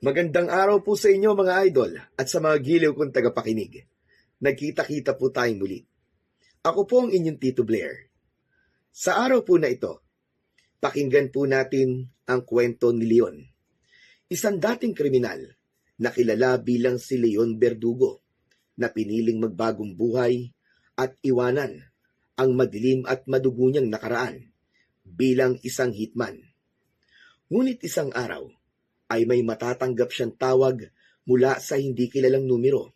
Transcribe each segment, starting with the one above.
Magandang araw po sa inyo mga idol at sa mga giliw kong tagapakinig. Nagkita-kita po tayong muli. Ako po ang inyong Tito Blair. Sa araw po na ito, pakinggan po natin ang kwento ni Leon. Isang dating kriminal na kilala bilang si Leon Verdugo na piniling magbagong buhay at iwanan ang madilim at madugo niyang nakaraan bilang isang hitman. Ngunit isang araw, ay may matatanggap siyang tawag mula sa hindi kilalang numero.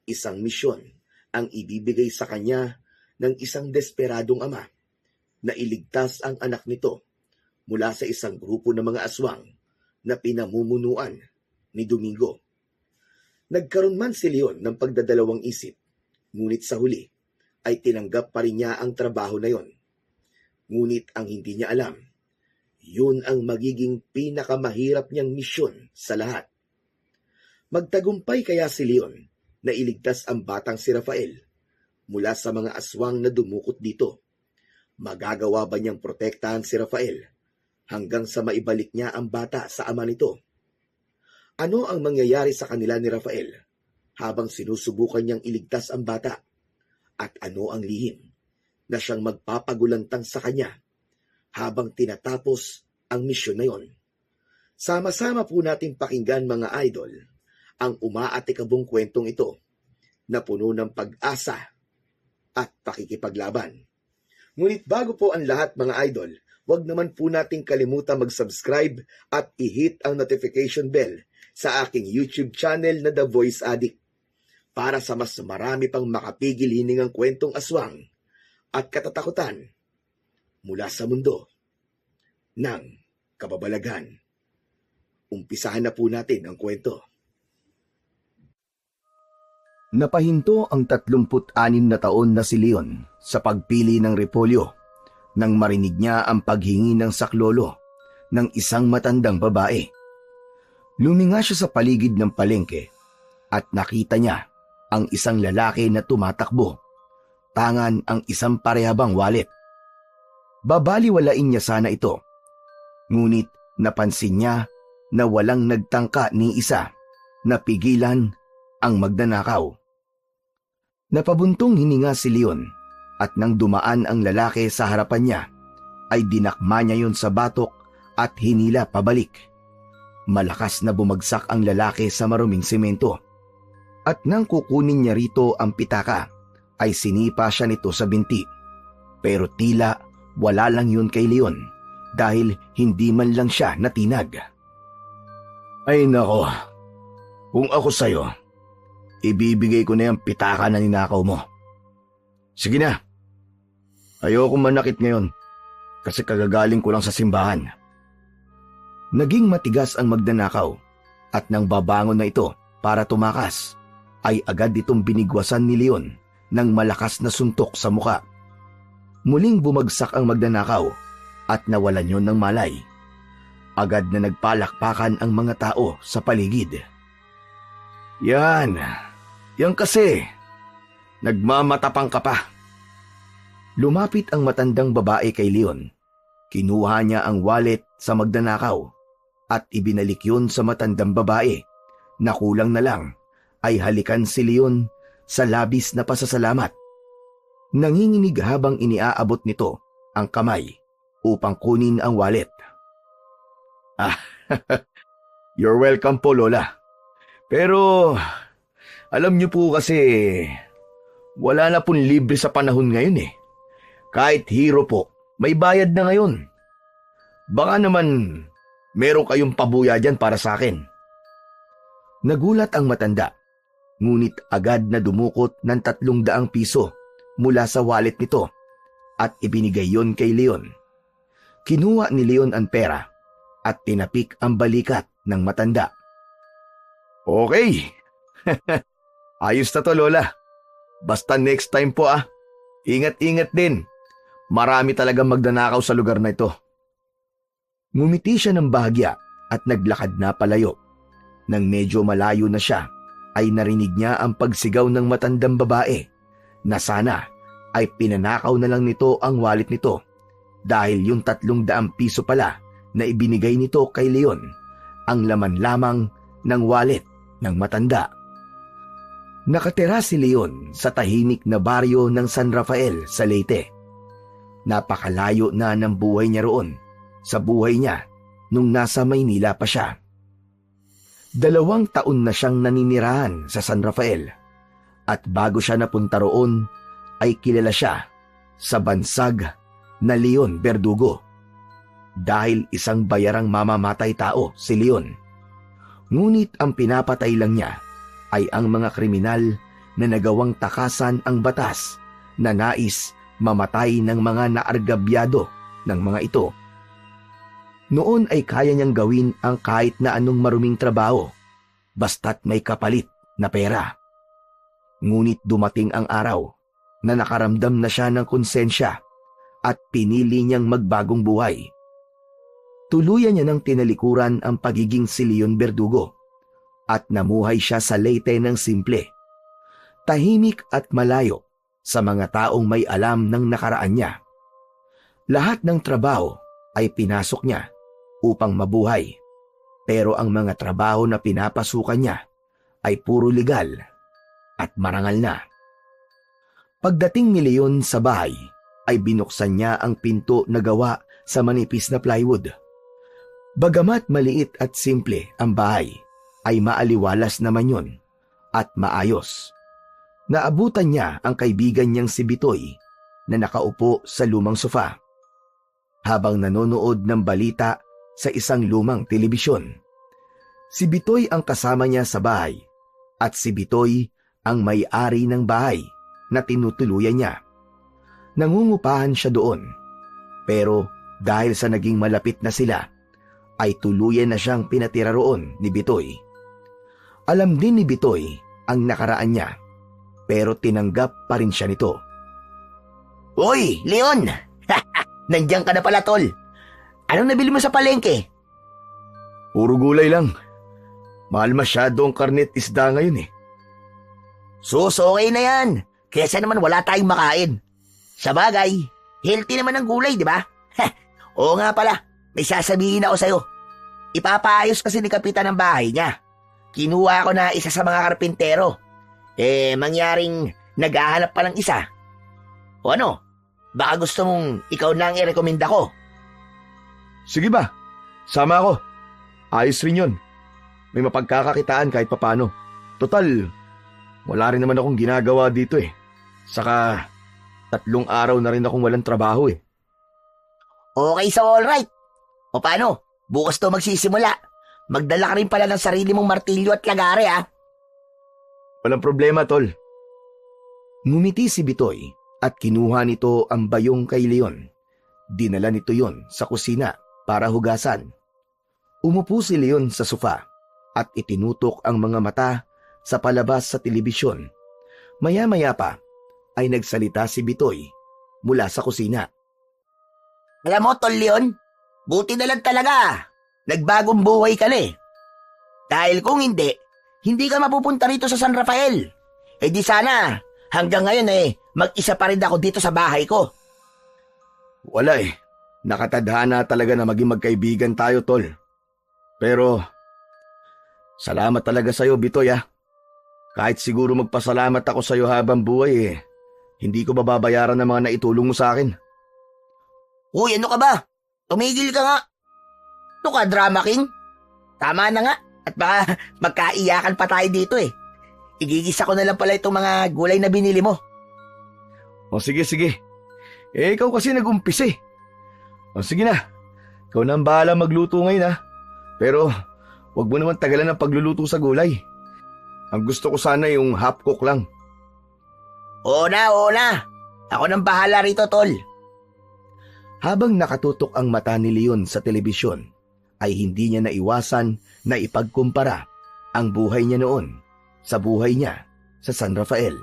Isang misyon ang ibibigay sa kanya ng isang desperadong ama na iligtas ang anak nito mula sa isang grupo ng mga aswang na pinamumunuan ni Domingo. Nagkaroon man si Leon ng pagdadalawang isip, ngunit sa huli ay tinanggap pa rin niya ang trabaho na yon. Ngunit ang hindi niya alam, yun ang magiging pinakamahirap niyang misyon sa lahat. Magtagumpay kaya si Leon na iligtas ang batang si Rafael mula sa mga aswang na dumukot dito? Magagawa ba niyang protektahan si Rafael hanggang sa maibalik niya ang bata sa ama nito? Ano ang mangyayari sa kanila ni Rafael habang sinusubukan niyang iligtas ang bata? At ano ang lihim na siyang magpapagulantang sa kanya habang tinatapos ang misyon na yon? Sama-sama po nating pakinggan mga idol ang umaatikabong kwentong ito na puno ng pag-asa at pakikipaglaban. Ngunit bago po ang lahat mga idol, huwag naman po nating kalimutan mag-subscribe at i-hit ang notification bell sa aking YouTube channel na The Voice Addict para sa mas marami pang makapigil hiningang kwentong aswang at katatakutan mula sa mundo ng kababalaghan. Umpisahan na po natin ang kwento. Napahinto ang 36 na taon na si Leon sa pagpili ng repolyo nang marinig niya ang paghingi ng saklolo ng isang matandang babae. Luminga siya sa paligid ng palengke at nakita niya ang isang lalaki na tumatakbo. Tangan ang isang parehabang wallet. Babaliwalain niya sana ito. Ngunit napansin niya na walang nagtangka ni isa na pigilan ang magnanakaw. Napabuntong hininga si Leon at nang dumaan ang lalaki sa harapan niya, ay dinakma niya yon sa batok at hinila pabalik. Malakas na bumagsak ang lalaki sa maruming semento. At nang kukunin niya rito ang pitaka, ay sinipa siya nito sa binti. Pero tila wala lang yun kay Leon dahil hindi man lang siya natinag. Ay nako, kung ako sa'yo, ibibigay ko na yung pitaka na ninakaw mo. Sige na, ayoko manakit ngayon kasi kagagaling ko lang sa simbahan. Naging matigas ang magnanakaw at nang babangon na ito para tumakas, ay agad itong binigwasan ni Leon ng malakas na suntok sa muka. Muling bumagsak ang magnanakaw at nawalan yon ng malay. Agad na nagpalakpakan ang mga tao sa paligid. Yan kasi, nagmamatapang ka pa. Lumapit ang matandang babae kay Leon. Kinuha niya ang wallet sa magnanakaw at ibinalik yun sa matandang babae na kulang na lang ay halikan si Leon sa labis na pasasalamat. Nanginginig habang iniaabot nito ang kamay upang kunin ang wallet. You're welcome po, Lola. Pero alam niyo po kasi wala na pong libre sa panahon ngayon eh. Kahit hero po, may bayad na ngayon. Baka naman meron kayong pabuya dyan para sa akin. Nagulat ang matanda, ngunit agad na dumukot ng 300 piso mula sa wallet nito at ibinigay yon kay Leon. Kinuha ni Leon ang pera at tinapik ang balikat ng matanda. Okay. Ayos na to, Lola. Basta next time po Ingat-ingat din. Marami talagang magnanakaw sa lugar na ito. Ngumiti siya ng bahagya at naglakad na palayo. Nang medyo malayo na siya, ay narinig niya ang pagsigaw ng matandang babae na sana ay pinanakaw na lang nito ang wallet nito dahil yung 300 piso pala na ibinigay nito kay Leon ang laman lamang ng wallet ng matanda. Nakatira si Leon sa tahimik na baryo ng San Rafael sa Leyte. Napakalayo na ng buhay niya roon sa buhay niya nung nasa Maynila pa siya. 2 taon na siyang naninirahan sa San Rafael at bago siya napunta roon ay kilala siya sa bansag na Leon Verdugo. Dahil isang bayarang mamamatay tao si Leon. Ngunit ang pinapatay lang niya ay ang mga kriminal na nagawang takasan ang batas na nais mamatay ng mga naargabyado ng mga ito. Noon ay kaya niyang gawin ang kahit na anong maruming trabaho basta't may kapalit na pera. Ngunit dumating ang araw na nakaramdam na siya ng konsensya at pinili niyang magbagong buhay. Tuluyan niya ng tinalikuran ang pagiging si Leon Verdugo at namuhay siya sa Leyte ng simple, tahimik at malayo sa mga taong may alam ng nakaraan niya. Lahat ng trabaho ay pinasok niya upang mabuhay, pero ang mga trabaho na pinapasukan niya ay puro legal at marangal na. Pagdating ni Leon sa bahay, ay binuksan niya ang pinto na gawa sa manipis na plywood. Bagamat maliit at simple ang bahay, ay maaliwalas naman yun at maayos. Naabutan niya ang kaibigan niyang si Bitoy na nakaupo sa lumang sofa habang nanonood ng balita sa isang lumang telebisyon. Si Bitoy ang kasama niya sa bahay at si Bitoy ang may-ari ng bahay na tinutuluyan niya. Nangungupahan siya doon, pero dahil sa naging malapit na sila, ay tuluyan na siyang pinatira roon ni Bitoy. Alam din ni Bitoy ang nakaraan niya, pero tinanggap pa rin siya nito. Uy, Leon! Nandiyan ka na pala, tol. Anong nabili mo sa palengke? Puro gulay lang. Mahal masyado ang karne at isda ngayon eh. Sus, okay na yan. Kesa naman wala tayong makain. Sa bagay, healthy naman ang gulay, di ba? Oo nga pala, may sasabihin ako sa'yo. Ipapaayos kasi ni kapitan ng bahay niya. Kinuha ko na isa sa mga karpintero. Mangyaring naghahanap pa ng isa. O ano, baka gusto mong ikaw na ang i-recommenda ko. Sige ba, sama ako. Ayos rin yun. May mapagkakakitaan kahit papano. Total, wala rin naman akong ginagawa dito eh. Saka, 3 araw na rin akong walang trabaho eh. Okay, so alright. O paano, bukas to magsisimula. Magdala ka rin pala ng sarili mong martilyo at lagare, ha? Walang problema, tol. Ngumiti si Bitoy at kinuha nito ang bayong kay Leon. Dinala nito yon sa kusina para hugasan. Umupo si Leon sa sofa at itinutok ang mga mata sa palabas sa telebisyon. Maya-maya pa ay nagsalita si Bitoy mula sa kusina. Alam mo, tol Leon, buti na lang talaga. Nagbagong buhay ka na eh. Dahil kung hindi ka mapupunta rito sa San Rafael. Di sana, hanggang ngayon mag-isa pa rin ako dito sa bahay ko. Wala eh. Nakatadhana talaga na maging magkaibigan tayo, tol. Pero, salamat talaga sa'yo, Bitoy ah. Kahit siguro magpasalamat ako sa'yo habang buhay hindi ko babayaran ng mga naitulong mo sa akin. Uy, ano ka ba? Tumigil ka nga. Ano ka, drama king? Tama na nga. At baka magkaiyakan pa tayo dito eh. Igigisa ko na lang pala itong mga gulay na binili mo. O sige. Ikaw kasi nag-umpis eh. O sige na. Ikaw na ang bahala magluto ngayon ah. Pero wag mo naman tagalan ng pagluluto sa gulay. Ang gusto ko sana yung half cook lang. Oo na. Ako nang bahala rito, tol. Habang nakatutok ang mata ni Leon sa telebisyon, ay hindi niya naiwasan na ipagkumpara ang buhay niya noon sa buhay niya sa San Rafael.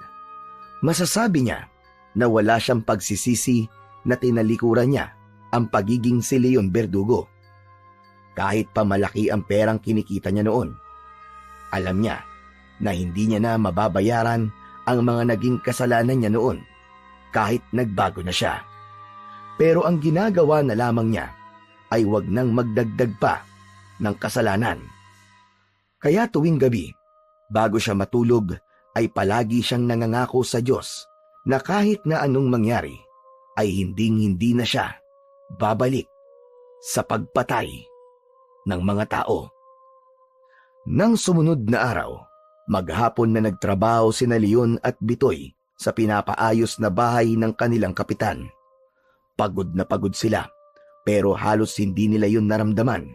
Masasabi niya na wala siyang pagsisisi na tinalikuran niya ang pagiging si Leon Verdugo. Kahit pa malaki ang perang kinikita niya noon, alam niya na hindi niya na mababayaran ang mga naging kasalanan niya noon kahit nagbago na siya. Pero ang ginagawa na lamang niya ay wag nang magdagdag pa ng kasalanan. Kaya tuwing gabi, bago siya matulog, ay palagi siyang nangangako sa Diyos na kahit na anong mangyari, ay hinding-hindi na siya babalik sa pagpatay ng mga tao. Nang sumunod na araw, maghapon na nagtrabaho sina Leon at Bitoy sa pinapaayos na bahay ng kanilang kapitan. Pagod na pagod sila, pero halos hindi nila yun naramdaman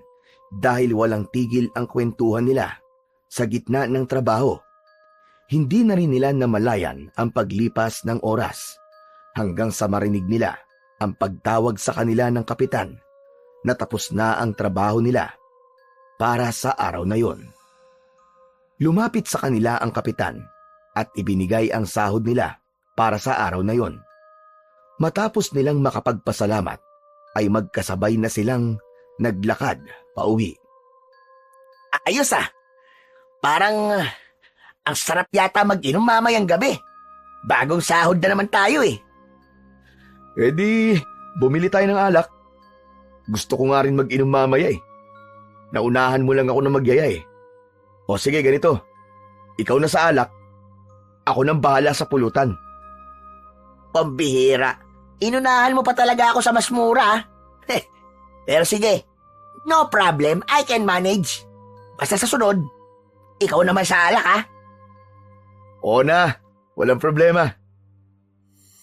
dahil walang tigil ang kwentuhan nila sa gitna ng trabaho. Hindi na rin nila namalayan ang paglipas ng oras hanggang sa marinig nila ang pagtawag sa kanila ng kapitan na tapos na ang trabaho nila para sa araw na yon. Lumapit sa kanila ang kapitan at ibinigay ang sahod nila para sa araw na yon. Matapos nilang makapagpasalamat, ay magkasabay na silang naglakad pauwi. Ayos ah. Parang ang sarap yata mag-inom mamayang gabi. Bagong sahod na naman tayo eh. E di, bumili tayo ng alak. Gusto ko nga rin mag-inom mamaya eh. Naunahan mo lang ako na magyaya eh. O sige, ganito. Ikaw na sa alak, ako nang bahala sa pulutan. Pambihira. Inunahan mo pa talaga ako sa mas mura. Pero sige, no problem, I can manage. Basta sa sunod, ikaw naman sa alak ha. Oo na, walang problema.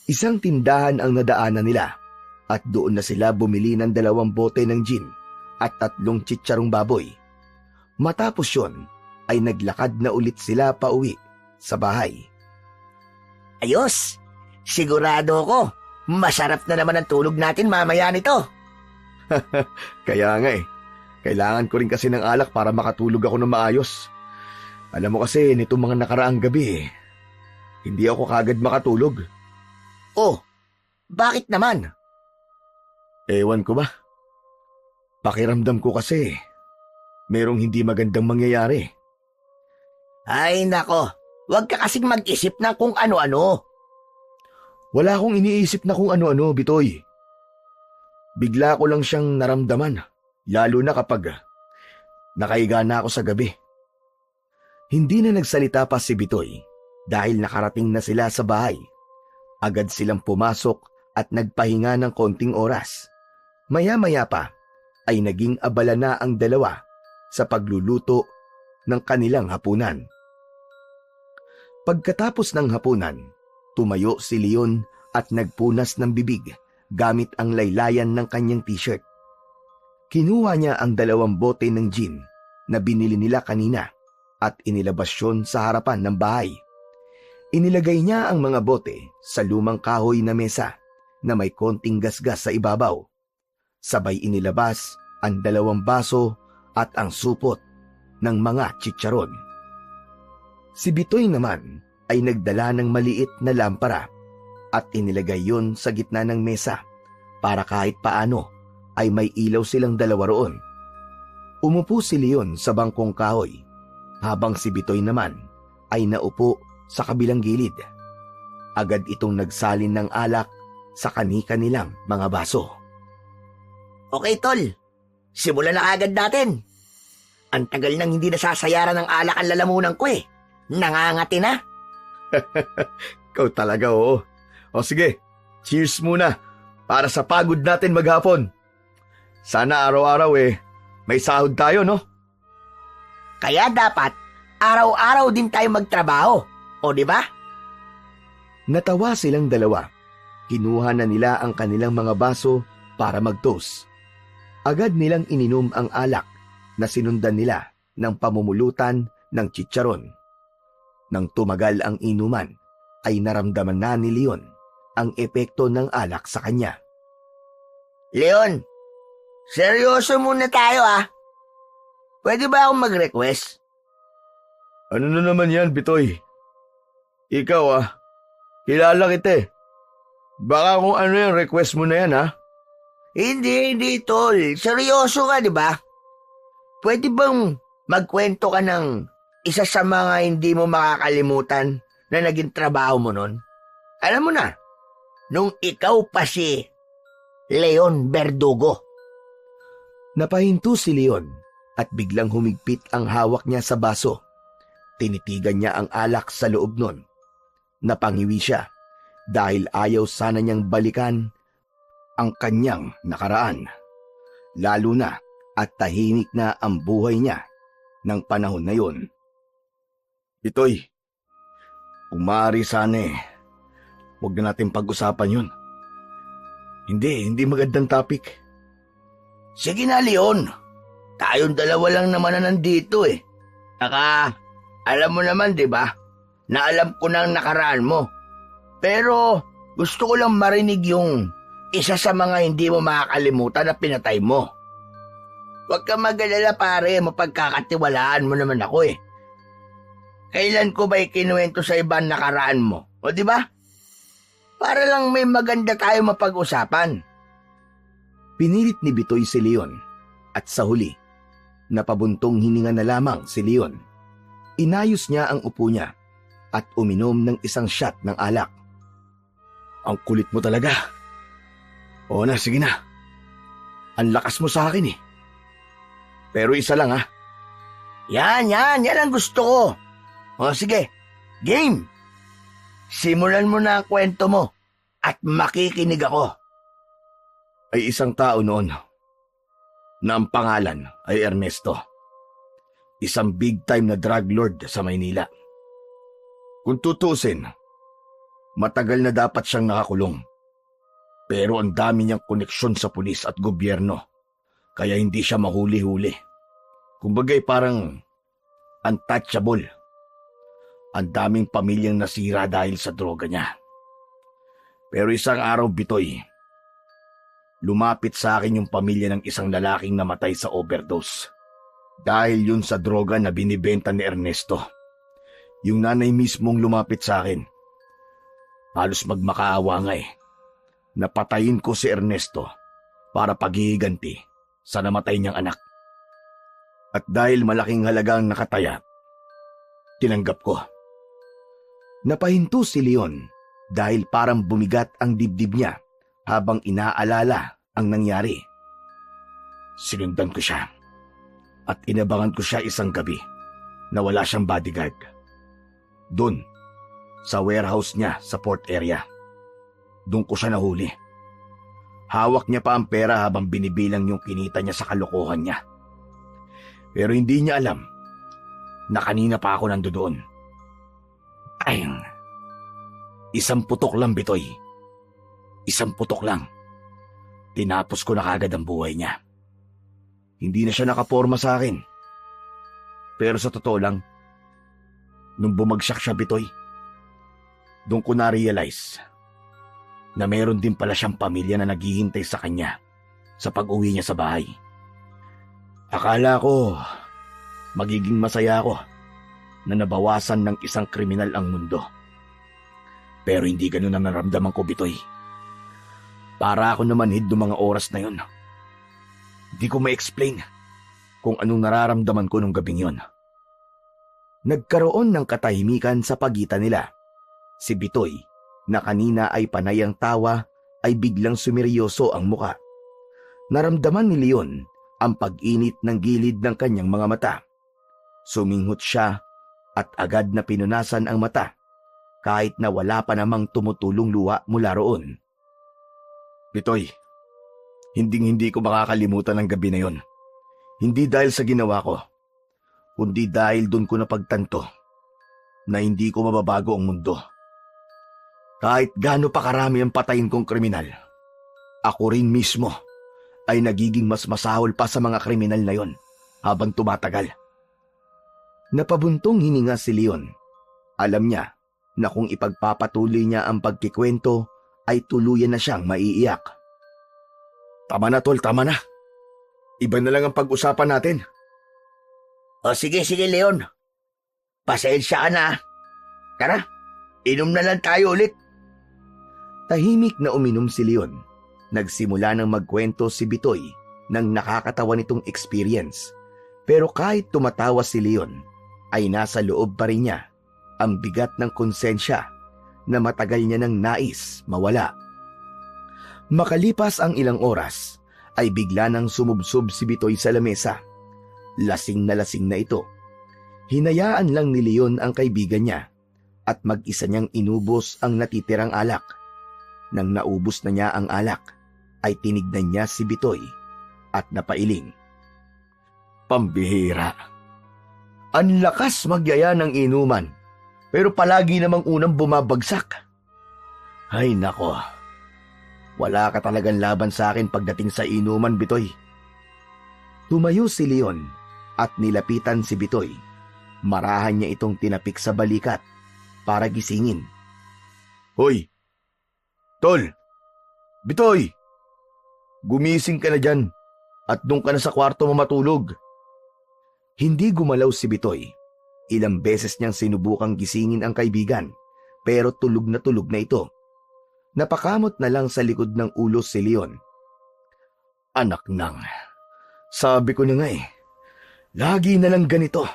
Isang tindahan ang nadaanan nila at doon na sila bumili ng 2 bote ng gin at 3 chicharong baboy. Matapos yon, ay naglakad na ulit sila pauwi sa bahay. Ayos, sigurado ko, masarap na naman ang tulog natin mamaya nito. Kaya nga eh, kailangan ko rin kasi ng alak para makatulog ako ng maayos. Alam mo kasi, nitong mga nakaraang gabi, hindi ako kagad makatulog. Oh, bakit naman? Ewan ko ba? Pakiramdam ko kasi, merong hindi magandang mangyayari. Ay nako, huwag ka kasing mag-isip ng kung ano-ano. Wala akong iniisip na kung ano-ano, Bitoy. Bigla ko lang siyang naramdaman, lalo na kapag nakahiga na ako sa gabi. Hindi na nagsalita pa si Bitoy dahil nakarating na sila sa bahay. Agad silang pumasok at nagpahinga ng konting oras. Maya-maya pa ay naging abala na ang dalawa sa pagluluto ng kanilang hapunan. Pagkatapos ng hapunan, tumayo si Leon at nagpunas ng bibig gamit ang laylayan ng kanyang t-shirt. Kinuha niya ang 2 bote ng gin na binili nila kanina at inilabas yun sa harapan ng bahay. Inilagay niya ang mga bote sa lumang kahoy na mesa na may konting gasgas sa ibabaw. Sabay inilabas ang 2 baso at ang supot ng mga chicharon. Si Bitoy naman ay nagdala ng maliit na lampara at inilagay yon sa gitna ng mesa para kahit paano ay may ilaw silang 2 roon. Umupo si Leon sa bangkong kahoy habang si Bitoy naman ay naupo sa kabilang gilid. Agad itong nagsalin ng alak sa kani-kanilang mga baso. Okay tol, simulan na agad natin. Ang tagal nang hindi nasasayaran ng alak ang lalamunan ko eh. Nangangati na. Ikaw talaga, oo. O sige, cheers muna para sa pagod natin maghapon. Sana araw-araw may sahod tayo, no? Kaya dapat, araw-araw din tayo magtrabaho. O di ba? Natawa silang dalawa. Kinuha na nila ang kanilang mga baso para mag-toast. Agad nilang ininom ang alak na sinundan nila ng pamumulutan ng chicharon. Nang tumagal ang inuman, ay naramdaman na ni Leon ang epekto ng alak sa kanya. Leon, seryoso muna tayo ah. Pwede ba akong mag-request? Ano na naman yan, Bitoy? Ikaw kilala kita eh. Baka kung ano yung request mo na yan Hindi tol. Seryoso ka, di ba? Pwede bang magkwento ka ng isa sa mga hindi mo makakalimutan na naging trabaho mo nun? Alam mo na, nung ikaw pa si Leon Verdugo. Napahinto si Leon at biglang humigpit ang hawak niya sa baso. Tinitigan niya ang alak sa loob nun. Napangiwi siya dahil ayaw sana niyang balikan ang kanyang nakaraan. Lalo na at tahimik na ang buhay niya ng panahon na yon. Bitoy, kung maaari sana huwag na natin pag-usapan yun. Hindi magandang topic. Sige na, Leon. Tayong dalawa lang naman na nandito eh. Saka, alam mo naman, di ba? Na alam ko na ang nakaraan mo. Pero, gusto ko lang marinig yung isa sa mga hindi mo makakalimutan na pinatay mo. Huwag ka mag-alala pare, mapagkakatiwalaan mo naman ako eh. Kailan ko ba ikinuwento sa ibang nakaraan mo? O di ba? Para lang may maganda tayo mapag-usapan. Pinilit ni Bitoy si Leon at sa huli, napabuntong hininga na lamang si Leon. Inayos niya ang upo niya at uminom ng isang shot ng alak. Ang kulit mo talaga. Oo na, sige na. Ang lakas mo sa akin eh. Pero isa lang ha. Yan ang gusto ko. O sige, game. Simulan mo na ang kwento mo at makikinig ako. Ay isang tao noon na ang pangalan ay Ernesto. Isang big time na drug lord sa Maynila. Kung tutusin, matagal na dapat siyang nakakulong. Pero ang dami niyang koneksyon sa pulis at gobyerno, kaya hindi siya mahuli-huli. Kumbagay parang untouchable. Ang daming pamilyang nasira dahil sa droga niya. Pero isang araw, Bitoy, lumapit sa akin yung pamilya ng isang lalaking namatay sa overdose. Dahil yun sa droga na binibenta ni Ernesto. Yung nanay mismong lumapit sa akin. Halos magmakaawa nga eh. Napatayin ko si Ernesto para paghihiganti sa namatay niyang anak. At dahil malaking halagang nakataya, tinanggap ko. Napahinto si Leon dahil parang bumigat ang dibdib niya habang inaalala ang nangyari. Sinundan ko siya at inabangan ko siya isang gabi na wala siyang bodyguard. Doon, sa warehouse niya sa port area. Doon ko siya nahuli. Hawak niya pa ang pera habang binibilang yung kinita niya sa kalokohan niya. Pero hindi niya alam na kanina pa ako nandoon. Ay, isang putok lang, Bitoy. Isang putok lang. Tinapos ko na kagad ang buhay niya. Hindi na siya nakaporma sa akin. Pero sa totoo lang, nung bumagsak siya, Bitoy, doon ko na-realize na meron din pala siyang pamilya na naghihintay sa kanya sa pag-uwi niya sa bahay. Akala ko magiging masaya ako na nabawasan ng isang kriminal ang mundo. Pero hindi ganun ang naramdaman ko, Bitoy. Para ako namanhid ng mga oras na yun. Hindi ko ma-explain kung anong nararamdaman ko nung gabing yun. Nagkaroon ng katahimikan sa pagitan nila. Si Bitoy, na kanina ay panay ang tawa, ay biglang sumeryoso ang muka. Naramdaman ni Leon ang pag-init ng gilid ng kanyang mga mata. Suminghot siya at agad na pinunasan ang mata kahit na wala pa namang tumutulong luha mula roon. Bitoy, hindi ko makakalimutan ang gabi na yon. Hindi dahil sa ginawa ko, kundi dahil doon ko napagtanto na hindi ko mababago ang mundo. Kahit gaano pa karami ang patayin kong kriminal, ako rin mismo ay nagiging mas masahol pa sa mga kriminal na yon habang tumatagal. Napabuntong hininga si Leon. Alam niya na kung ipagpapatuloy niya ang pagkikwento ay tuluyan na siyang maiiyak. Tama na tol, tama na. Iba na lang ang pag-usapan natin. O sige Leon. Pasensya ka na. Tara, inom na lang tayo ulit. Tahimik na uminom si Leon. Nagsimula ng magkwento si Bitoy ng nakakatawa nitong experience. Pero kahit tumatawa si Leon, ay nasa loob pa rin niya ang bigat ng konsensya na matagal niya nang nais mawala. Makalipas ang ilang oras, ay bigla nang sumubsob si Bitoy sa lamesa. Lasing na ito. Hinayaan lang ni Leon ang kaibigan niya at mag-isa niyang inubos ang natitirang alak. Nang naubos na niya ang alak, ay tinignan niya si Bitoy at napailing. Pambihira. Ang lakas magyaya ng inuman, pero palagi namang unang bumabagsak. Ay nako, wala ka talagang laban sa akin pagdating sa inuman, Bitoy. Tumayo si Leon at nilapitan si Bitoy. Marahan niya itong tinapik sa balikat para gisingin. Hoy! Tol! Bitoy! Gumising ka na dyan at doon ka na sa kwarto mo matulog. Hindi gumalaw si Bitoy. Ilang beses niyang sinubukang gisingin ang kaibigan, pero tulog na ito. Napakamot na lang sa likod ng ulo si Leon. Anak nang, sabi ko na nga lagi na lang ganito.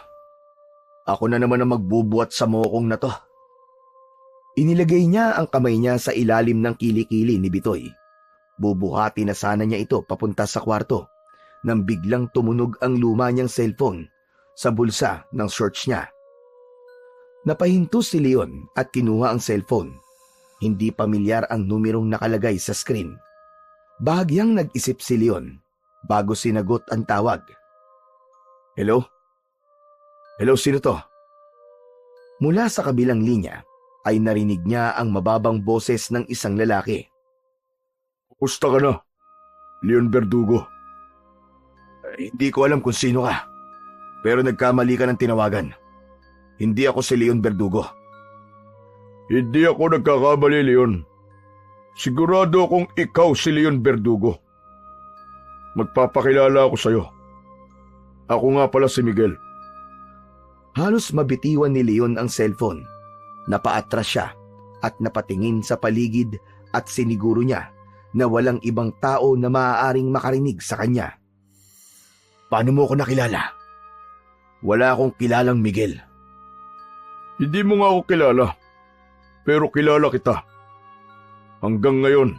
Ako na naman ang magbubuhat sa mokong na to. Inilagay niya ang kamay niya sa ilalim ng kilikili ni Bitoy. Bubuhati na sana niya ito papunta sa kwarto nang biglang tumunog ang luma niyang cellphone sa bulsa ng shorts niya. Napahinto si Leon at kinuha ang cellphone. Hindi pamilyar ang numerong nakalagay sa screen. Bahagyang nag-isip si Leon bago sinagot ang tawag. Hello? Hello, sino to? Mula sa kabilang linya ay narinig niya ang mababang boses ng isang lalaki. Kumusta ka na, Leon Verdugo? Hindi ko alam kung sino ka, pero nagkamali ka ng tinawagan. Hindi ako si Leon Verdugo. Hindi ako nagkakamali, Leon. Sigurado akong ikaw si Leon Verdugo. Magpapakilala ako sa'yo. Ako nga pala si Miguel. Halos mabitiwan ni Leon ang cellphone. Napaatras siya at napatingin sa paligid at siniguro niya na walang ibang tao na maaaring makarinig sa kanya. Paano mo ako nakilala? Wala akong kilalang Miguel. Hindi mo nga ako kilala, pero kilala kita. Hanggang ngayon,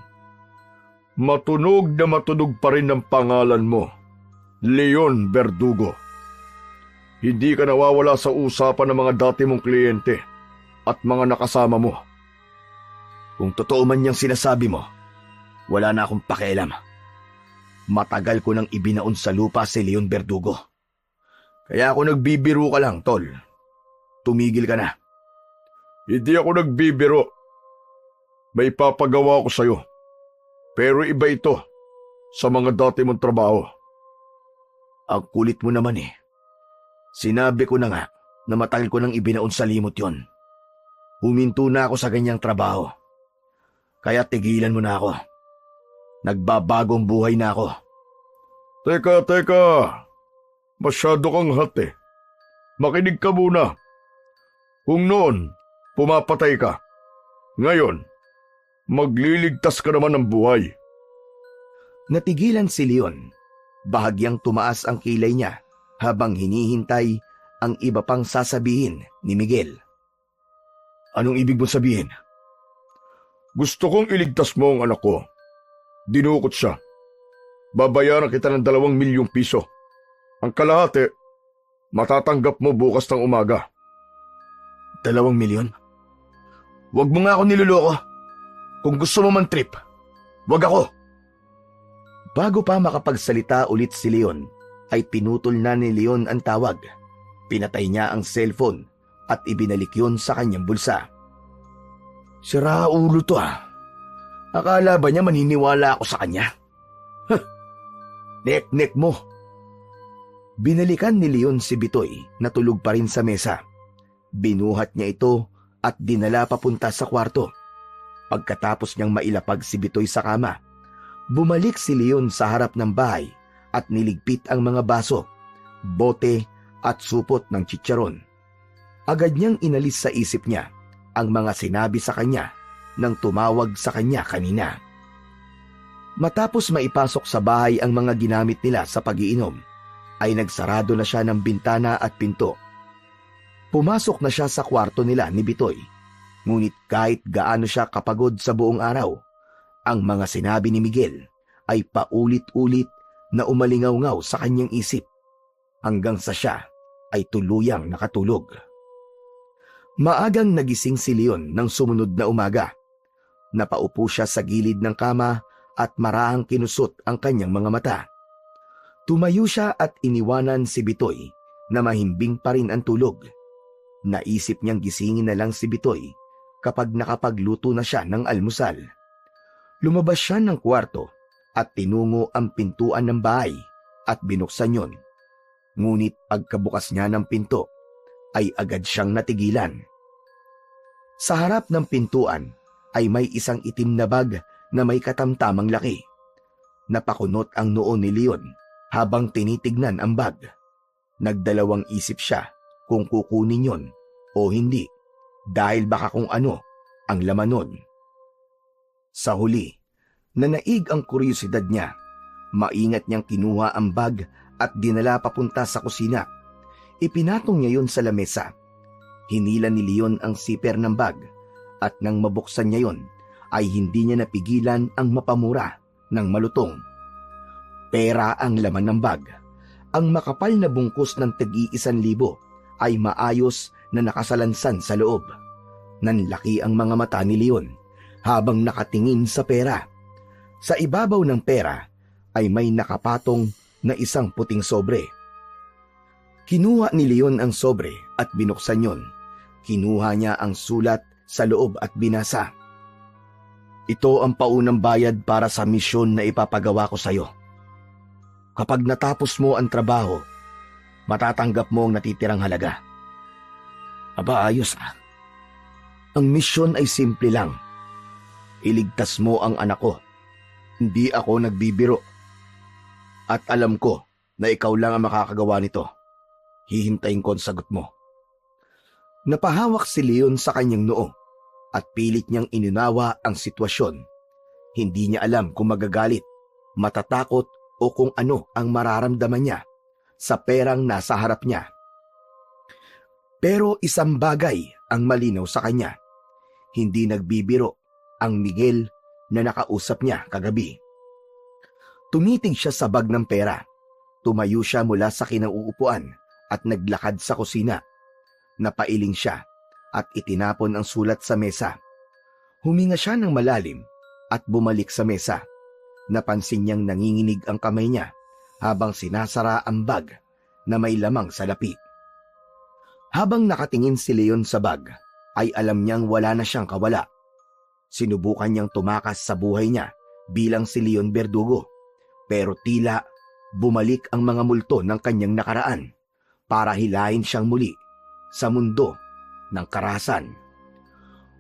matunog na matunog pa rin ang pangalan mo, Leon Verdugo. Hindi ka nawawala sa usapan ng mga dati mong kliyente at mga nakasama mo. Kung totoo man niyang sinasabi mo, wala na akong pakialam. Matagal ko nang ibinaon sa lupa si Leon Verdugo. Kaya ako nagbibiro ka lang, tol. Tumigil ka na. Hindi ako nagbibiro. May papagawa ko sa'yo. Pero iba ito sa mga dati mong trabaho. Ang kulit mo naman Sinabi ko na nga na matagal ko nang ibinaon sa limot yon. Huminto na ako sa ganyang trabaho. Kaya tigilan mo na ako. Nagbabagong buhay na ako. Teka. Masyado kang hot Makinig ka muna. Kung noon, pumapatay ka. Ngayon, magliligtas ka naman ng buhay. Natigilan si Leon. Bahagyang tumaas ang kilay niya habang hinihintay ang iba pang sasabihin ni Miguel. Anong ibig mo sabihin? Gusto kong iligtas mo ang anak ko. Dinukot siya. Babayaran kita ng 2 milyong piso. Ang kalahati, matatanggap mo bukas ng umaga. 2 milyon? Huwag mo nga ako niloloko. Kung gusto mo man trip, huwag ako. Bago pa makapagsalita ulit si Leon, ay pinutol na ni Leon ang tawag. Pinatay niya ang cellphone at ibinalik yun sa kanyang bulsa. Sira ulo to Akala ba niya maniniwala ako sa kanya? Nek-nek mo. Binalikan ni Leon si Bitoy na tulog pa rin sa mesa. Binuhat niya ito at dinala papunta sa kwarto. Pagkatapos niyang mailapag si Bitoy sa kama, bumalik si Leon sa harap ng bahay at niligpit ang mga baso, bote at supot ng chicharon. Agad niyang inalis sa isip niya ang mga sinabi sa kanya nang tumawag sa kanya kanina. Matapos maipasok sa bahay ang mga ginamit nila sa pag-iinom, ay nagsarado na siya ng bintana at pinto. Pumasok na siya sa kwarto nila ni Bitoy, ngunit kahit gaano siya kapagod sa buong araw, ang mga sinabi ni Miguel ay paulit-ulit na umalingaw-ngaw sa kanyang isip. hanggang sa siya ay tuluyang nakatulog. Maagang nagising si Leon ng sumunod na umaga. Napaupo siya sa gilid ng kama at marahang kinusot ang kanyang mga mata. Tumayo siya at iniwanan si Bitoy na mahimbing pa rin ang tulog. Naisip niyang gisingin na lang si Bitoy kapag nakapagluto na siya ng almusal. Lumabas siya ng kwarto at tinungo ang pintuan ng bahay at binuksan yon. Ngunit pagkabukas niya ng pinto ay agad siyang natigilan. Sa harap ng pintuan ay may isang itim na bag na may katamtamang laki. Napakunot ang noo ni Leon habang tinitignan ang bag. Nagdalawang isip siya kung kukunin yon o hindi dahil baka kung ano ang laman nun. Sa huli, nanaig ang kuryosidad niya. Maingat niyang kinuha ang bag at dinala papunta sa kusina. Ipinatong niya yon sa lamesa. Hinila ni Leon ang zipper ng bag at nang mabuksan niya yon ay hindi niya napigilan ang mapamura ng malutong. Pera ang laman ng bag. Ang makapal na bungkus ng tig-1,000 ay maayos na nakasalansan sa loob. Nanlaki ang mga mata ni Leon habang nakatingin sa pera. Sa ibabaw ng pera ay may nakapatong na isang puting sobre. Kinuha ni Leon ang sobre at binuksan yon. Kinuha niya ang sulat sa loob at binasa. Ito ang paunang bayad para sa misyon na ipapagawa ko sa iyo. Kapag natapos mo ang trabaho, matatanggap mo ang natitirang halaga. Aba, ayos ah. Ang misyon ay simple lang. Iligtas mo ang anak ko. Hindi ako nagbibiro. At alam ko na ikaw lang ang makakagawa nito. Hihintayin ko ang sagot mo. Napahawak si Leon sa kanyang noo at pilit niyang inunawa ang sitwasyon. Hindi niya alam kung magagalit, matatakot o kung ano ang mararamdaman niya sa perang nasa harap niya. Pero isang bagay ang malinaw sa kanya. Hindi nagbibiro ang Miguel na nakausap niya kagabi. Tumitig siya sa bag ng pera. Tumayo siya mula sa kinauupuan at naglakad sa kusina. Napailing siya at itinapon ang sulat sa mesa. Huminga siya ng malalim at bumalik sa mesa. Napansin niyang nanginginig ang kamay niya habang sinasara ang bag na may lamang salapi. Habang nakatingin si Leon sa bag, ay alam niyang wala na siyang kawala. Sinubukan niyang tumakas sa buhay niya bilang si Leon Verdugo, pero tila bumalik ang mga multo ng kanyang nakaraan para hilahin siyang muli sa mundo ng karahasan.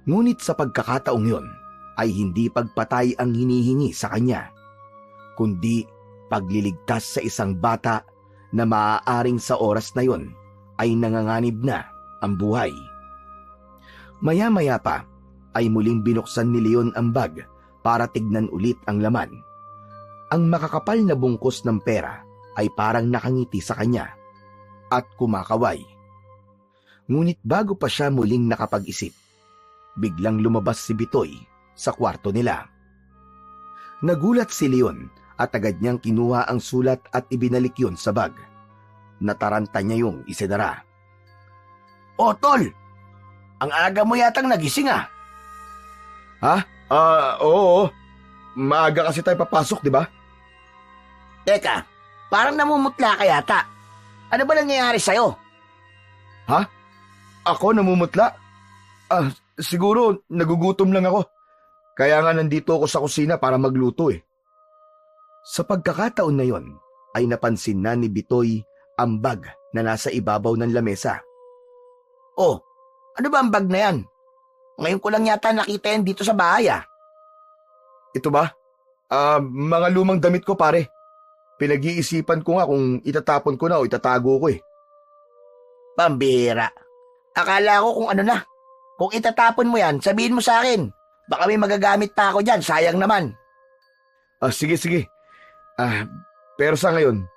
Ngunit sa pagkakataong yon ay hindi pagpatay ang hinihingi sa kanya, kundi pagliligtas sa isang bata na maaaring sa oras na yon ay nanganganib na ang buhay. Maya-maya pa ay muling binuksan ni Leon ang bag para tignan ulit ang laman. Ang makakapal na bungkus ng pera ay parang nakangiti sa kanya at kumakaway. Ngunit bago pa siya muling nakapag-isip, biglang lumabas si Bitoy sa kwarto nila. Nagulat si Leon at agad niyang kinuha ang sulat at ibinalik yun sa bag. Nataranta niya yung isinara. "O, tol! Ang aga mo yatang nagising ah." Ha? Oo. Maaga kasi tayo papasok, di ba? Teka, parang namumutla ka yata. Ano ba nangyayari sa'yo? Ha? Ako namumutla? Siguro nagugutom lang ako. Kaya nga nandito ako sa kusina para magluto eh. Sa pagkakataon na yon ay napansin na ni Bitoy ang bag na nasa ibabaw ng lamesa. Oh, ano ba ang bag na yan? Ngayon ko lang yata nakita yan dito sa bahay ah. Ito ba? Mga lumang damit ko pare. Pinag-iisipan ko nga kung itatapon ko na o itatago ko eh. Pambira. Akala ko kung ano na. Kung itatapon mo yan, sabihin mo sa akin. Baka may magagamit pa ako dyan, sayang naman. Sige. Pero sa ngayon,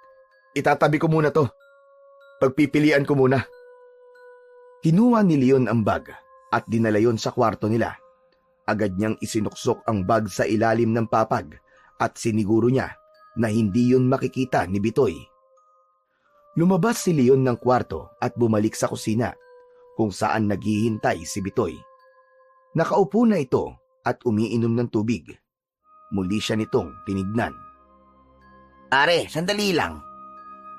itatabi ko muna to. Pagpipilian ko muna. Kinuha ni Leon ang bag at dinala yon sa kwarto nila. Agad niyang isinuksok ang bag sa ilalim ng papag at siniguro niya na hindi yun makikita ni Bitoy. Lumabas si Leon ng kwarto at bumalik sa kusina kung saan naghihintay si Bitoy. Nakaupo na ito at umiinom ng tubig. Muli siya nitong tinignan. Pare, sandali lang.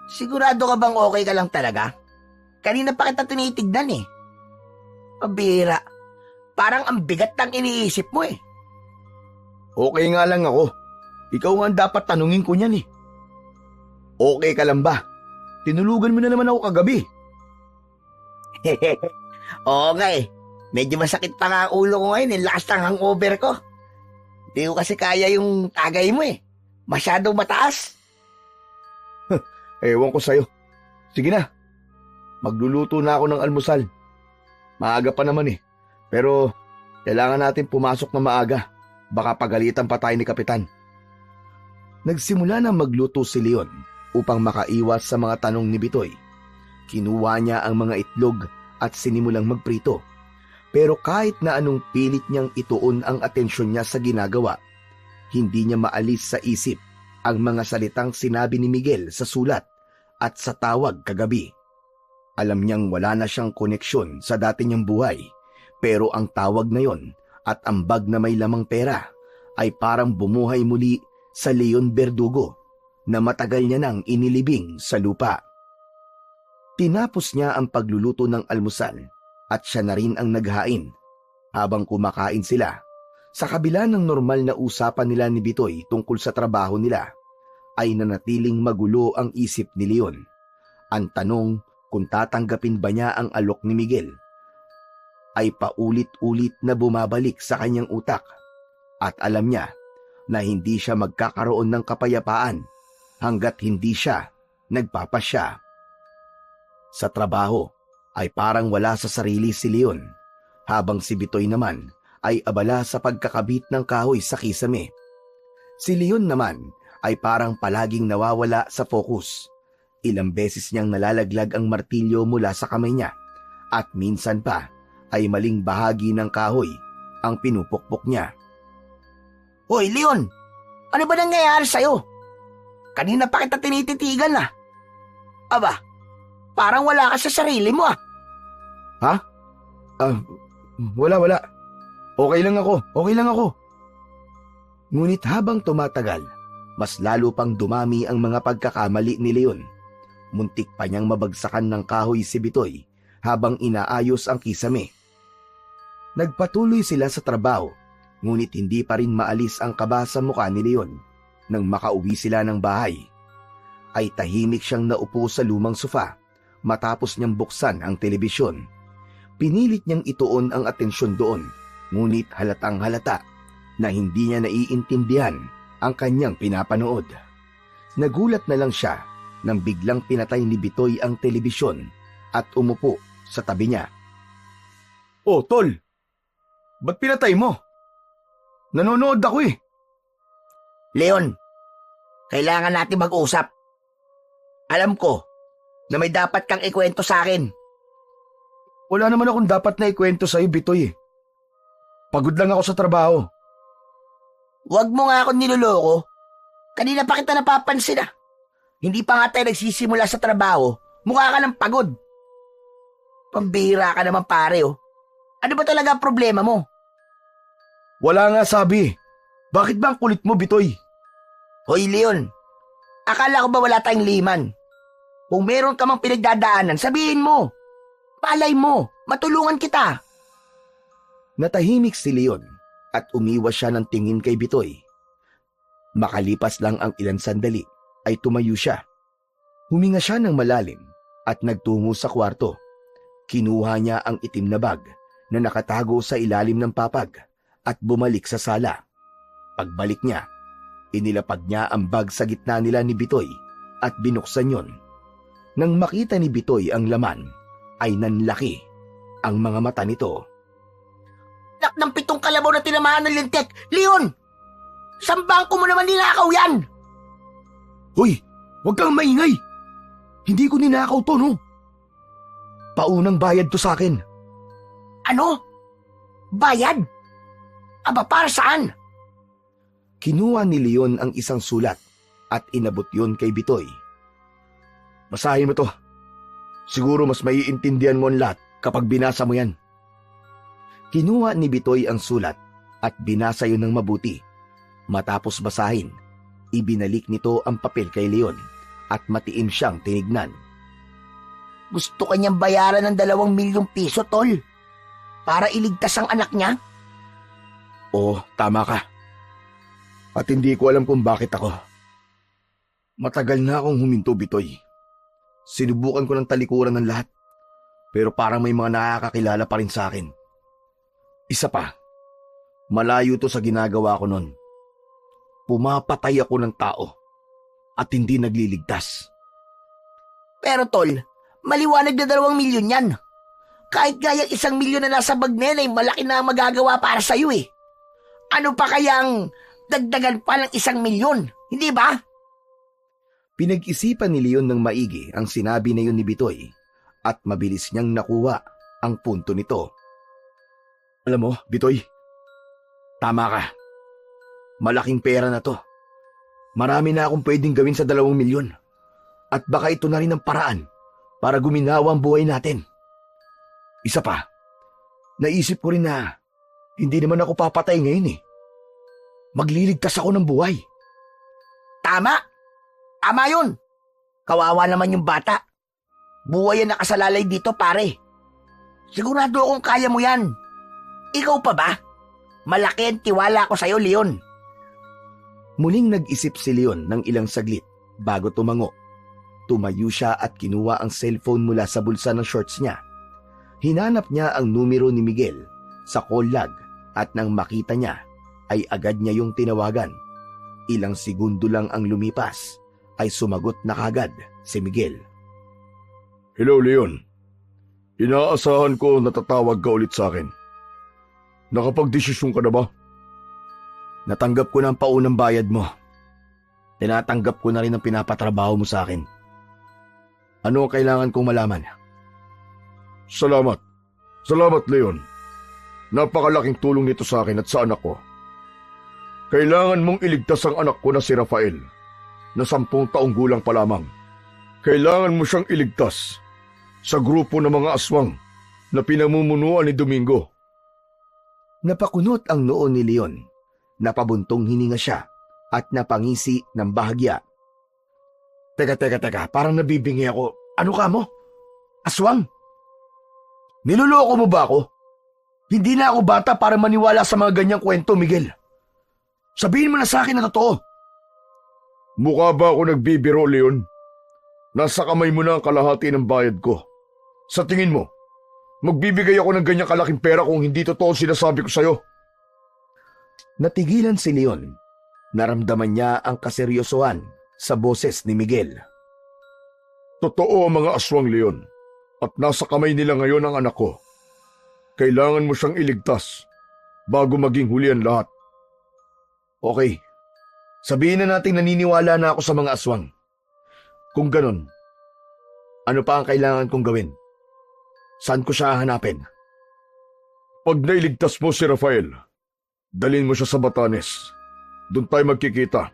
Sigurado ka bang okay ka lang talaga? Kanina pa kita tinitignan eh. Pabira. Parang ang bigat ng iniisip mo eh. Okay nga lang ako. Ikaw nga ang dapat tanungin ko niyan eh. Okay ka lang ba? Tinulugan mo na naman ako kagabi. Oo nga eh. Medyo masakit pa nga ang ulo ko ngayon. Yung lakas ng hangover ko. Hindi ko kasi kaya yung tagay mo eh. Masyadong mataas. Ewan ko sa'yo. Sige na. Magluluto na ako ng almusal. Maaga pa naman eh. Pero kailangan natin pumasok na maaga. Baka pagalitan pa tayo ni Kapitan. Nagsimula na magluto si Leon upang makaiwas sa mga tanong ni Bitoy. Kinuha niya ang mga itlog at sinimulang magprito. Pero kahit na anong pilit niyang ituon ang atensyon niya sa ginagawa, hindi niya maalis sa isip ang mga salitang sinabi ni Miguel sa sulat at sa tawag kagabi. Alam niyang wala na siyang koneksyon sa dati niyang buhay, pero ang tawag na yon at ang bag na may lamang pera ay parang bumuhay muli sa Leon Verdugo na matagal niya nang inilibing sa lupa. Tinapos niya ang pagluluto ng almusal at siya na rin ang naghain. Habang kumakain sila, sa kabila ng normal na usapan nila ni Bitoy tungkol sa trabaho nila, ay nanatiling magulo ang isip ni Leon. Ang tanong kung tatanggapin ba niya ang alok ni Miguel ay paulit-ulit na bumabalik sa kanyang utak at alam niya na hindi siya magkakaroon ng kapayapaan hanggat hindi siya nagpapasya. Sa trabaho ay parang wala sa sarili si Leon, habang si Bitoy naman ay abala sa pagkakabit ng kahoy sa kisame. Si Leon naman ay parang palaging nawawala sa focus. Ilang beses niyang nalalaglag ang martilyo mula sa kamay niya at minsan pa ay maling bahagi ng kahoy ang pinupukpok niya. Hoy, Leon! Ano ba nangyayari sa'yo? Kanina pa kita tinititigan ah. Aba, parang wala ka sa sarili mo ah. Ha? Wala. Okay lang ako. Ngunit habang tumatagal, mas lalo pang dumami ang mga pagkakamali ni Leon. Muntik pa niyang mabagsakan ng kahoy si Bitoy habang inaayos ang kisame. Nagpatuloy sila sa trabaho, ngunit hindi pa rin maalis ang kaba sa mukha ni Leon. Nang makauwi sila ng bahay, ay tahimik siyang naupo sa lumang sofa matapos niyang buksan ang telebisyon. Pinilit niyang ituon ang atensyon doon, ngunit halatang halata na hindi niya naiintindihan ang kanyang pinapanood. Nagulat na lang siya nang biglang pinatay ni Bitoy ang telebisyon at umupo sa tabi niya. Oh, tol! Ba't pinatay mo? Nanonood ako eh. Leon, kailangan natin mag-usap. Alam ko na may dapat kang ikwento sa akin. Wala naman akong dapat na ikwento sa'yo, Bitoy eh. Pagod lang ako sa trabaho. Huwag mo nga ako niloloko. Kanina pa kita napapansin ah. Hindi pa nga tayo nagsisimula sa trabaho, mukha ka ng pagod. Pambihira ka naman pare oh. Ano ba talaga ang problema mo? Wala nga sabi. Bakit ba ang kulit mo, Bitoy? Hoy Leon, akala ko ba wala tayong liman? Kung meron ka mang pinagdadaanan, sabihin mo. Malay mo, matulungan kita. Natahimik si Leon at umiwas siya ng tingin kay Bitoy. Makalipas lang ang ilang sandali ay tumayo siya. Huminga siya ng malalim at nagtungo sa kwarto. Kinuha niya ang itim na bag na nakatago sa ilalim ng papag at bumalik sa sala. Pagbalik niya, inilapag niya ang bag sa gitna nila ni Bitoy at binuksan yon. Nang makita ni Bitoy ang laman, ay nanlaki ang mga mata nito. Nak ng 7 kalabaw na tinamaan ng lintik. Leon! Saan bangko mo naman ninakaw yan? Hoy! Huwag kang maingay! Hindi ko ninakaw to, no? Paunang bayad to sa akin. Ano? Bayad? Aba, para saan? Kinuha ni Leon ang isang sulat at inabot yon kay Bitoy. Basahin mo to. Siguro mas maiintindihan mo ang lahat kapag binasa mo yan. Kinuha ni Bitoy ang sulat at binasa yun ng mabuti. Matapos basahin, ibinalik nito ang papel kay Leon at matiim siyang tinignan. Gusto kanyang bayaran ng 2 milyong piso, tol. Para iligtas ang anak niya? Oo, tama ka. At hindi ko alam kung bakit ako. Matagal na akong huminto, Bitoy. Sinubukan ko ng talikuran ng lahat, pero parang may mga nakakakilala pa rin sa akin. Isa pa, malayo to sa ginagawa ko nun. Pumapatay ako ng tao at hindi nagliligtas. Pero tol, maliwanag na 2 milyon yan. Kahit gaya 1 milyon na nasa bag nila ay malaki na ang magagawa para sa'yo eh. Ano pa kayang dagdagan pa ng 1 milyon, hindi ba? Pinag-isipan ni Leon ng maigi ang sinabi na yun ni Bitoy at mabilis niyang nakuha ang punto nito. Alam mo, Bitoy, tama ka. Malaking pera na to. Marami na akong pwedeng gawin sa 2 milyon. At baka ito na rin ang paraan para guminawa ang buhay natin. Isa pa, naisip ko rin na hindi naman ako papatay ngayon eh. Magliligtas ako ng buhay. Tama! Tama yun! Kawawa naman yung bata. Buhay ang nakasalalay dito, pare. Sigurado akong kaya mo yan. Ikaw pa ba? Malaki ang tiwala ko sa'yo, Leon. Muling nag-isip si Leon ng ilang saglit bago tumango. Tumayo siya at kinuha ang cellphone mula sa bulsa ng shorts niya. Hinanap niya ang numero ni Miguel sa call log at nang makita niya ay agad niya yung tinawagan. Ilang segundo lang ang lumipas ay sumagot na kagad si Miguel. Hello, Leon. Inaasahan ko na tatawag ka ulit sa akin. Nakapag-desisyon ka na ba? Natanggap ko na ang paunang bayad mo. Tinatanggap ko na rin ang pinapatrabaho mo sa akin. Ano ang kailangan kong malaman? Salamat. Salamat, Leon. Napakalaking tulong nito sa akin at sa anak ko. Kailangan mong iligtas ang anak ko na si Rafael, na 10 taong gulang pa lamang. Kailangan mo siyang iligtas sa grupo ng mga aswang na pinamumunuan ni Domingo. Napakunot ang noo ni Leon. Napabuntong hininga siya at napangisi ng bahagya. Teka, parang nabibingi ako. Ano ka mo? Aswang? Niloloko mo ba ako? Hindi na ako bata para maniwala sa mga ganyang kwento, Miguel. Sabihin mo na sa akin na totoo. Mukha ba ako nagbibiro, Leon? Nasa kamay mo na ang kalahati ng bayad ko. Sa tingin mo, magbibigay ako ng ganyang kalaking pera kung hindi totoo sinasabi ko sa'yo? Natigilan si Leon. Naramdaman niya ang kaseryosohan sa boses ni Miguel. Totoo ang mga aswang, Leon. At nasa kamay nila ngayon ang anak ko. Kailangan mo siyang iligtas bago maging huli ang lahat. Okay. Sabihin na natin naniniwala na ako sa mga aswang. Kung ganon, ano pa ang kailangan kong gawin? Saan ko siya hanapin? Pag nailigtas mo si Rafael, dalhin mo siya sa Batanes. Doon tayo magkikita.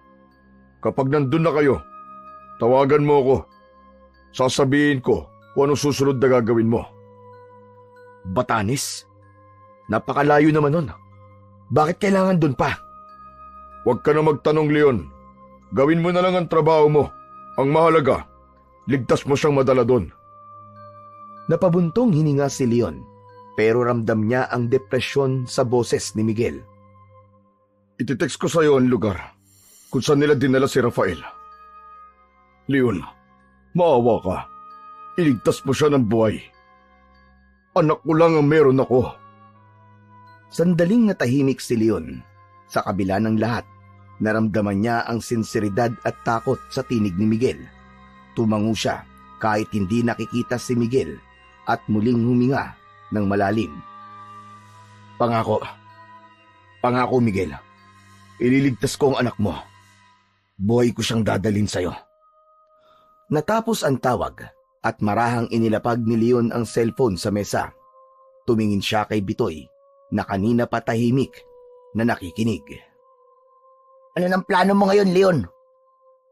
Kapag nandun na kayo, tawagan mo ako. Sasabihin ko kung anong susunod na gagawin mo. Batanes? Napakalayo naman nun. Bakit kailangan dun pa? Huwag ka na magtanong, Leon. Gawin mo na lang ang trabaho mo. Ang mahalaga, ligtas mo siyang madala doon. Napabuntong hininga si Leon, pero ramdam niya ang depresyon sa boses ni Miguel. Ititext ko sa iyo ang lugar kung saan nila dinala si Rafael. Leon, maawa ka. Iligtas mo siya ng buhay. Anak ko lang ang meron ako. Sandaling natahimik si Leon. Sa kabila ng lahat, naramdaman niya ang sinseridad at takot sa tinig ni Miguel. Tumango siya kahit hindi nakikita si Miguel at muling huminga ng malalim. Pangako Miguel, ililigtas ko ang anak mo. Buhay ko siyang dadalhin sa'yo. Natapos ang tawag at marahang inilapag ni Leon ang cellphone sa mesa. Tumingin siya kay Bitoy na kanina pa tahimik na nakikinig. Ano ng plano mo ngayon, Leon?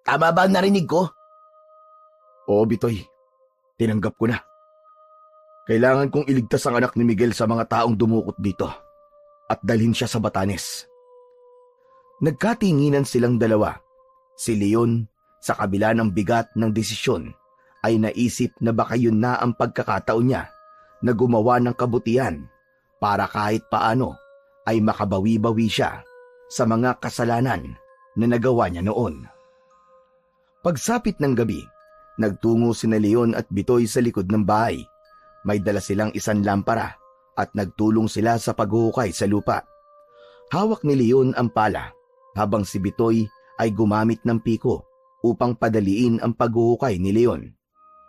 Tama ba ang narinig ko? Oo, Bitoy. Tinanggap ko na. Kailangan kong iligtas ang anak ni Miguel sa mga taong dumukot dito at dalhin siya sa Batanes. Nagkatinginan silang dalawa. Si Leon, sa kabila ng bigat ng desisyon, ay naisip na baka yun na ang pagkakataon niya na gumawa ng kabutihan para kahit paano ay makabawi-bawi siya sa mga kasalanan na nagawa niya noon. Pagsapit ng gabi, nagtungo sina Leon at Bitoy sa likod ng bahay. May dala silang isang lampara at nagtulong sila sa paghuhukay sa lupa. Hawak ni Leon ang pala habang si Bitoy ay gumamit ng piko upang padaliin ang paghuhukay ni Leon.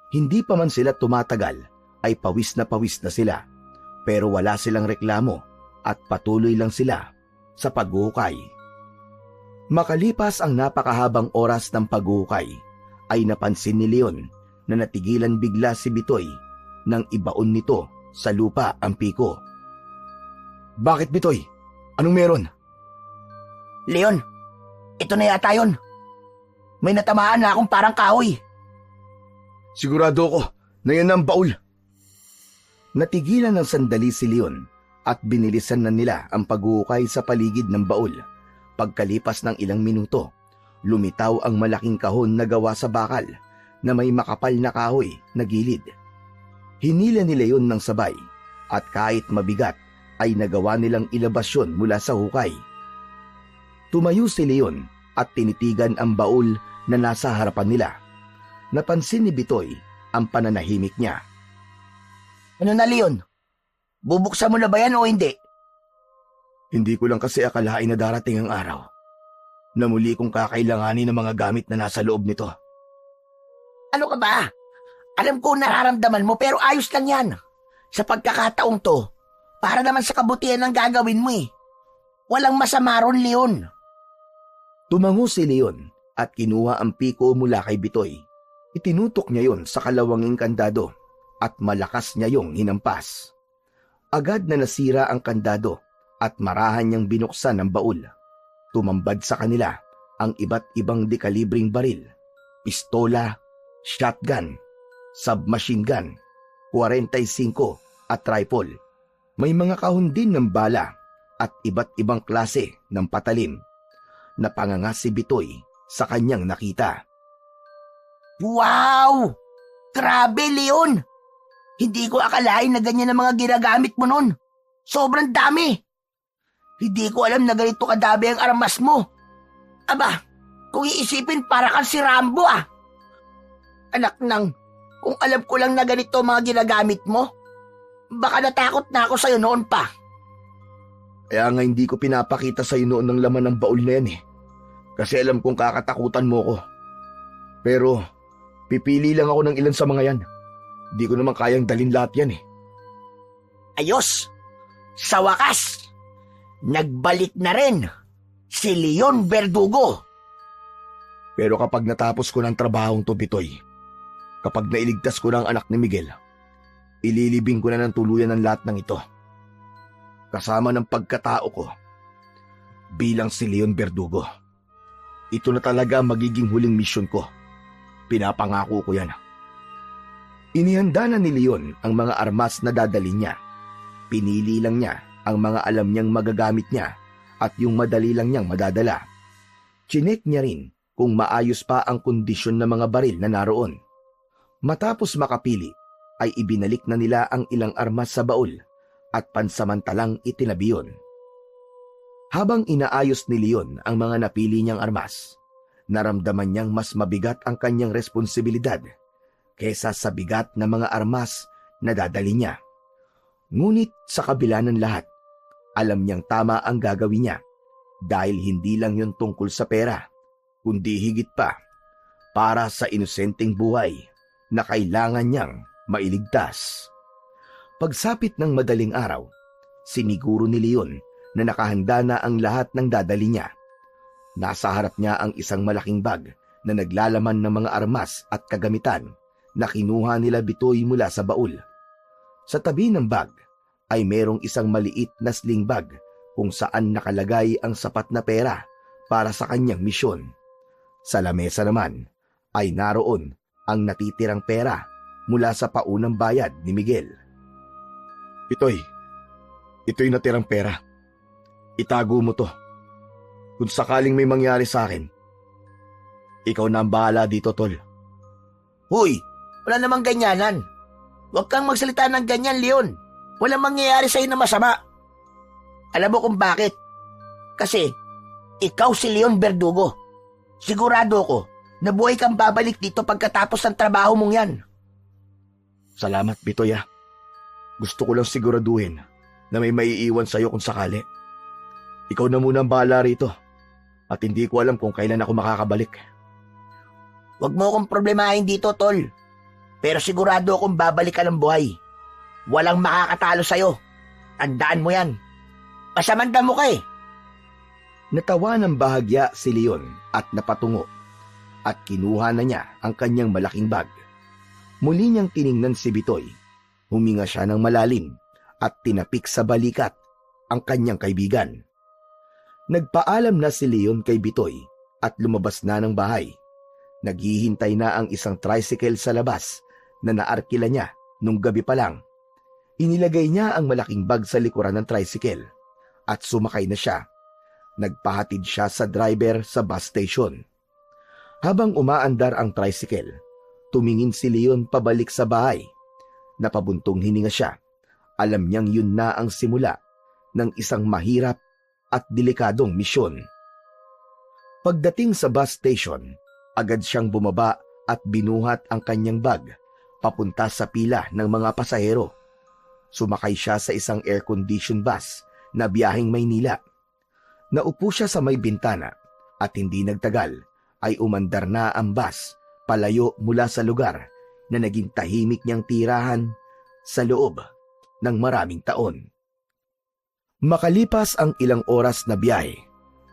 Hindi pa man sila tumatagal ay pawis na sila, pero wala silang reklamo at patuloy lang sila sa paghuhukay. Makalipas ang napakahabang oras ng paghuhukay, ay napansin ni Leon na natigilan bigla si Bitoy nang ibaon nito sa lupa ang piko. Bakit, Bitoy? Anong meron? Leon, ito na yata yun. May natamaan na akong parang kahoy. Sigurado ko na yan ang baul. Natigilan ng sandali si Leon at binilisan na nila ang paghuhukay sa paligid ng baul. Pagkalipas ng ilang minuto, lumitaw ang malaking kahon na gawa sa bakal na may makapal na kahoy na gilid. Hinila ni Leon ng sabay at kahit mabigat ay nagawa nilang ilabas yun mula sa hukay. Tumayo si Leon at tinitigan ang baul na nasa harapan nila. Napansin ni Bitoy ang pananahimik niya. Ano na, Leon? Bubuksan mo na ba yan o hindi? Hindi ko lang kasi akalain na darating ang araw na muli kong kakailanganin ng mga gamit na nasa loob nito. Ano ka ba? Alam ko nararamdaman mo pero ayos lang yan. Sa pagkakataong to, para naman sa kabutihan ng gagawin mo eh. Walang masama ron, Leon. Tumango si Leon at kinuha ang piko mula kay Bitoy. Itinutok niya yon sa kalawanging kandado at malakas niya yung hinampas. Agad na nasira ang kandado at marahan niyang binuksan ang baul. Tumambad sa kanila ang iba't ibang dekalibring baril, pistola, shotgun, submachine gun, 45 at rifle. May mga kahon din ng bala at iba't ibang klase ng patalim. Napanganga si Bitoy sa kanyang nakita. Wow! Grabe, Leon! Hindi ko akalain na ganyan ang mga ginagamit mo nun. Sobrang dami! Hindi ko alam na ganito kadami ang armas mo. Aba, kung iisipin para kang si Rambo ah. Anak nang, kung alam ko lang na ganito mga ginagamit mo, baka natakot na ako sa'yo noon pa. Kaya nga hindi ko pinapakita sa'yo noon ng laman ng baul na yan eh. Kasi alam kong kakatakutan mo ko. Pero, pipili lang ako ng ilan sa mga yan. Hindi ko naman kayang dalhin lahat yan eh. Ayos! Sa wakas, nagbalik na rin si Leon Verdugo. Pero kapag natapos ko ng trabahong to, Bitoy, kapag nailigtas ko ng anak ni Miguel, ililibing ko na ng tuluyan ng lahat ng ito. Kasama ng pagkatao ko bilang si Leon Verdugo. Ito na talaga magiging huling misyon ko. Pinapangako ko yan. Inihanda na ni Leon ang mga armas na dadali niya. Pinili lang niya ang mga alam niyang magagamit niya at yung madali lang niyang madadala. Chinek niya rin kung maayos pa ang kondisyon ng mga baril na naroon. Matapos makapili, ay ibinalik na nila ang ilang armas sa baul at pansamantalang itinabi yun. Habang inaayos ni Leon ang mga napili niyang armas, naramdaman niyang mas mabigat ang kanyang responsibilidad kesa sa bigat na mga armas na dadali niya. Ngunit sa kabila ng lahat, alam niyang tama ang gagawin niya dahil hindi lang yun tungkol sa pera, kundi higit pa para sa inosenteng buhay na kailangan niyang mailigtas. Pagsapit ng madaling araw, siniguro ni Leon na nakahanda na ang lahat ng dadali niya. Nasa harap niya ang isang malaking bag na naglalaman ng mga armas at kagamitan na kinuha nila Bitoy mula sa baul. Sa tabi ng bag ay merong isang maliit na sling bag kung saan nakalagay ang sapat na pera para sa kanyang misyon. Sa lamesa naman ay naroon ang natitirang pera mula sa paunang bayad ni Miguel. Ito'y natirang pera. Itago mo to. Kung sakaling may mangyari sa akin, ikaw na ang bahala dito, tol. Huy, wala namang ganyanan. Huwag kang magsalita ng ganyan, Leon. Walang mangyayari sa'yo na masama. Alam mo kung bakit? Kasi, ikaw si Leon Verdugo. Sigurado ko na buhay kang babalik dito pagkatapos ng trabaho mong yan. Salamat, Bitoy. Gusto ko lang siguraduhin na may maiiwan sa'yo kung sakali. Ikaw na muna ang bahala rito at hindi ko alam kung kailan ako makakabalik. Huwag mo akong problemahin dito, tol. Pero sigurado akong babalik ka ng buhay. Walang makakatalo sa'yo. Tandaan mo yan. Pasamanda mo ka eh. Natawa ng bahagya si Leon at napatungo at kinuha na niya ang kanyang malaking bag. Muli niyang tiningnan si Bitoy. Huminga siya ng malalim at tinapik sa balikat ang kanyang kaibigan. Nagpaalam na si Leon kay Bitoy at lumabas na ng bahay. Naghihintay na ang isang tricycle sa labas na naarkila niya nung gabi pa lang. Inilagay niya ang malaking bag sa likuran ng tricycle at sumakay na siya. Nagpahatid siya sa driver sa bus station. Habang umaandar ang tricycle, tumingin si Leon pabalik sa bahay. Napabuntong hininga siya. Alam niyang yun na ang simula ng isang mahirap at delikadong misyon. Pagdating sa bus station, agad siyang bumaba at binuhat ang kanyang bag papunta sa pila ng mga pasahero. Sumakay siya sa isang air-conditioned bus na biyaheng Maynila. Naupo siya sa may bintana at hindi nagtagal ay umandar na ang bus palayo mula sa lugar na naging tahimik niyang tirahan sa loob ng maraming taon. Makalipas ang ilang oras na biyahe,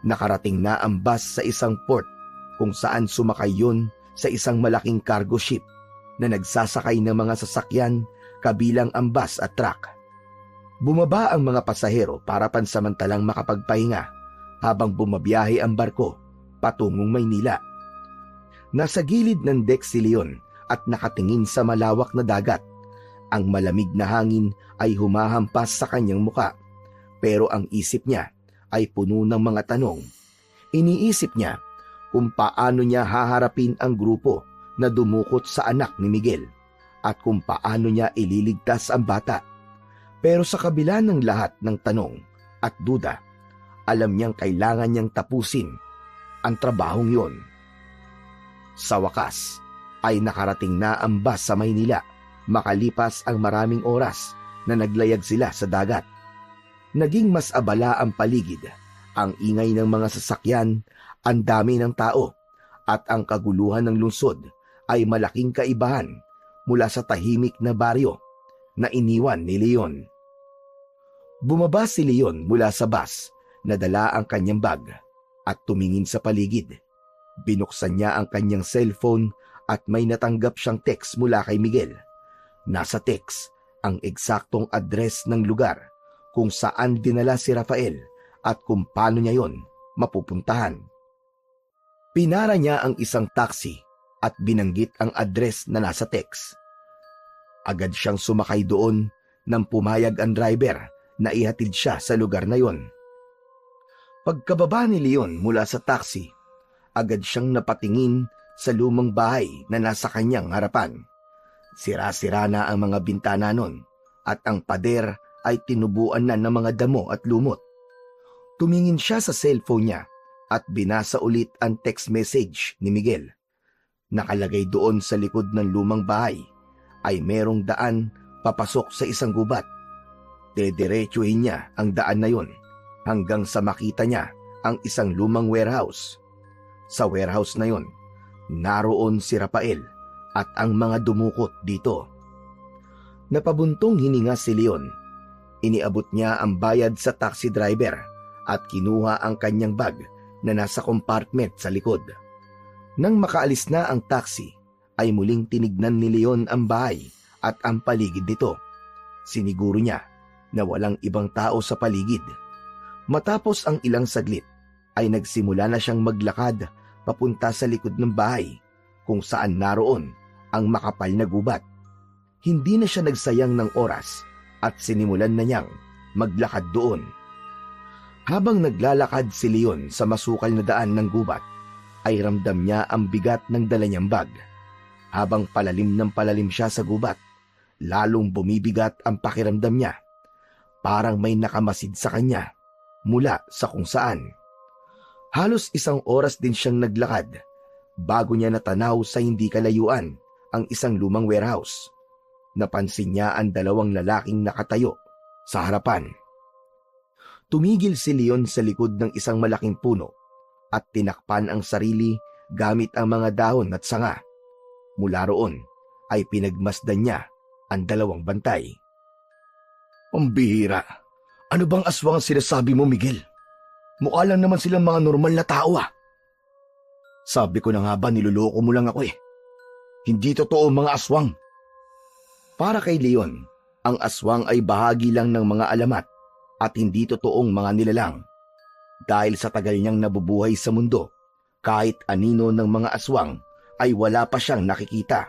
nakarating na ang bus sa isang port kung saan sumakay yun sa isang malaking cargo ship na nagsasakay ng mga sasakyan kabilang ang bus at truck. Bumaba ang mga pasahero para pansamantalang makapagpahinga habang bumabiyahe ang barko patungong Maynila. Nasa gilid ng deck si Leon at nakatingin sa malawak na dagat. Ang malamig na hangin ay humahampas sa kanyang muka, pero ang isip niya ay puno ng mga tanong. Iniisip niya kung paano niya haharapin ang grupo na dumukot sa anak ni Miguel at kung paano niya ililigtas ang bata. Pero sa kabila ng lahat ng tanong at duda, alam niyang kailangan niyang tapusin ang trabahong yon. Sa wakas ay nakarating na ang bus sa Maynila makalipas ang maraming oras na naglayag sila sa dagat. Naging mas abala ang paligid, ang ingay ng mga sasakyan, ang dami ng tao, at ang kaguluhan ng lungsod ay malaking kaibahan mula sa tahimik na baryo na iniwan ni Leon. Bumaba si Leon mula sa bus, nadala ang kanyang bag at tumingin sa paligid. Binuksan niya ang kanyang cellphone at may natanggap siyang text mula kay Miguel. Nasa text ang eksaktong address ng lugar kung saan dinala si Rafael at kung paano niya yon mapupuntahan. Pinara niya ang isang taxi at binanggit ang address na nasa text. Agad siyang sumakay doon nang pumayag ang driver na ihatid siya sa lugar na yon. Pagkababa ni Leon mula sa taxi, agad siyang napatingin sa lumang bahay na nasa kanyang harapan. Sira-sira na ang mga bintana nun at ang pader ay tinubuan na ng mga damo at lumot. Tumingin siya sa cellphone niya at binasa ulit ang text message ni Miguel. Nakalagay doon sa likod ng lumang bahay ay merong daan papasok sa isang gubat. Dediretsuhin niya ang daan na yon hanggang sa makita niya ang isang lumang warehouse. Sa warehouse na yon, naroon si Rafael at ang mga dumukot dito. Napabuntong hininga si Leon. Iniabot niya ang bayad sa taxi driver at kinuha ang kanyang bag na nasa compartment sa likod. Nang makaalis na ang taxi, ay muling tinignan ni Leon ang bahay at ang paligid nito. Siniguro niya na walang ibang tao sa paligid. Matapos ang ilang saglit, ay nagsimula na siyang maglakad papunta sa likod ng bahay kung saan naroon ang makapal na gubat. Hindi na siya nagsayang ng oras at sinimulan na niyang maglakad doon. Habang naglalakad si Leon sa masukal na daan ng gubat, ay ramdam niya ang bigat ng dala niyang bag. Habang palalim ng palalim siya sa gubat, lalong bumibigat ang pakiramdam niya. Parang may nakamasid sa kanya mula sa kung saan. Halos 1 oras din siyang naglakad bago niya natanaw sa hindi kalayuan ang isang lumang warehouse. Napansin niya ang 2 lalaking nakatayo sa harapan. Tumigil si Leon sa likod ng isang malaking puno at tinakpan ang sarili gamit ang mga dahon at sanga. Mula roon ay pinagmasdan niya ang 2 bantay. Ang bihira. Ano bang aswang ang sinasabi mo, Miguel? Mukha lang naman silang mga normal na tao ah. Sabi ko na nga ba, niloloko mo lang ako eh. Hindi totoo ang mga aswang. Para kay Leon, ang aswang ay bahagi lang ng mga alamat at hindi totoong mga nilalang. Dahil sa tagal niyang nabubuhay sa mundo, kahit anino ng mga aswang ay wala pa siyang nakikita.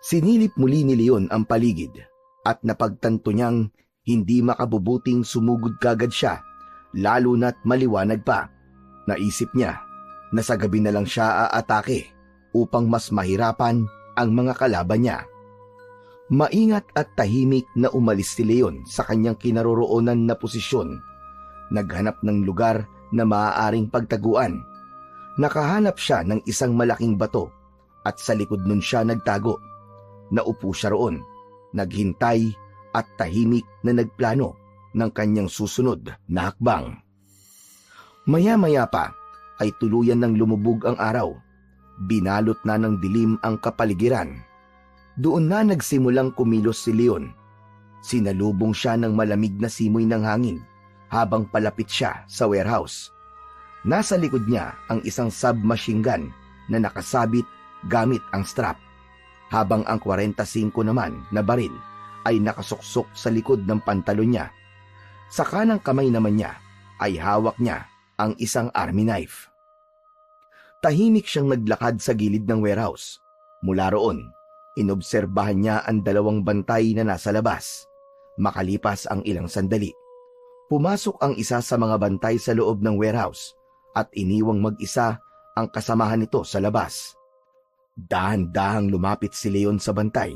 Sinilip muli ni Leon ang paligid at napagtanto niyang hindi makabubuting sumugod kagad siya, lalo na't maliwanag pa. Naisip niya na sa gabi na lang siya aatake upang mas mahirapan ang mga kalaban niya. Maingat at tahimik na umalis si Leon sa kanyang kinaroroonan na posisyon. Naghanap ng lugar na maaaring pagtaguan. Nakahanap siya ng isang malaking bato at sa likod nun siya nagtago. Naupo siya roon, naghintay at tahimik na nagplano ng kanyang susunod na hakbang. Maya-maya pa ay tuluyan ng lumubog ang araw. Binalot na ng dilim ang kapaligiran. Doon na nagsimulang kumilos si Leon. Sinalubong siya ng malamig na simoy ng hangin habang palapit siya sa warehouse. Nasa likod niya ang isang submachine gun na nakasabit gamit ang strap, habang ang 45 naman na baril ay nakasuksok sa likod ng pantalon niya. Sa kanang kamay naman niya ay hawak niya ang isang army knife. Tahimik siyang naglakad sa gilid ng warehouse. Mula roon, inobserbahan niya ang 2 bantay na nasa labas. Makalipas ang ilang sandali, pumasok ang isa sa mga bantay sa loob ng warehouse at iniwang mag-isa ang kasamahan nito sa labas. Dahan-dahang lumapit si Leon sa bantay.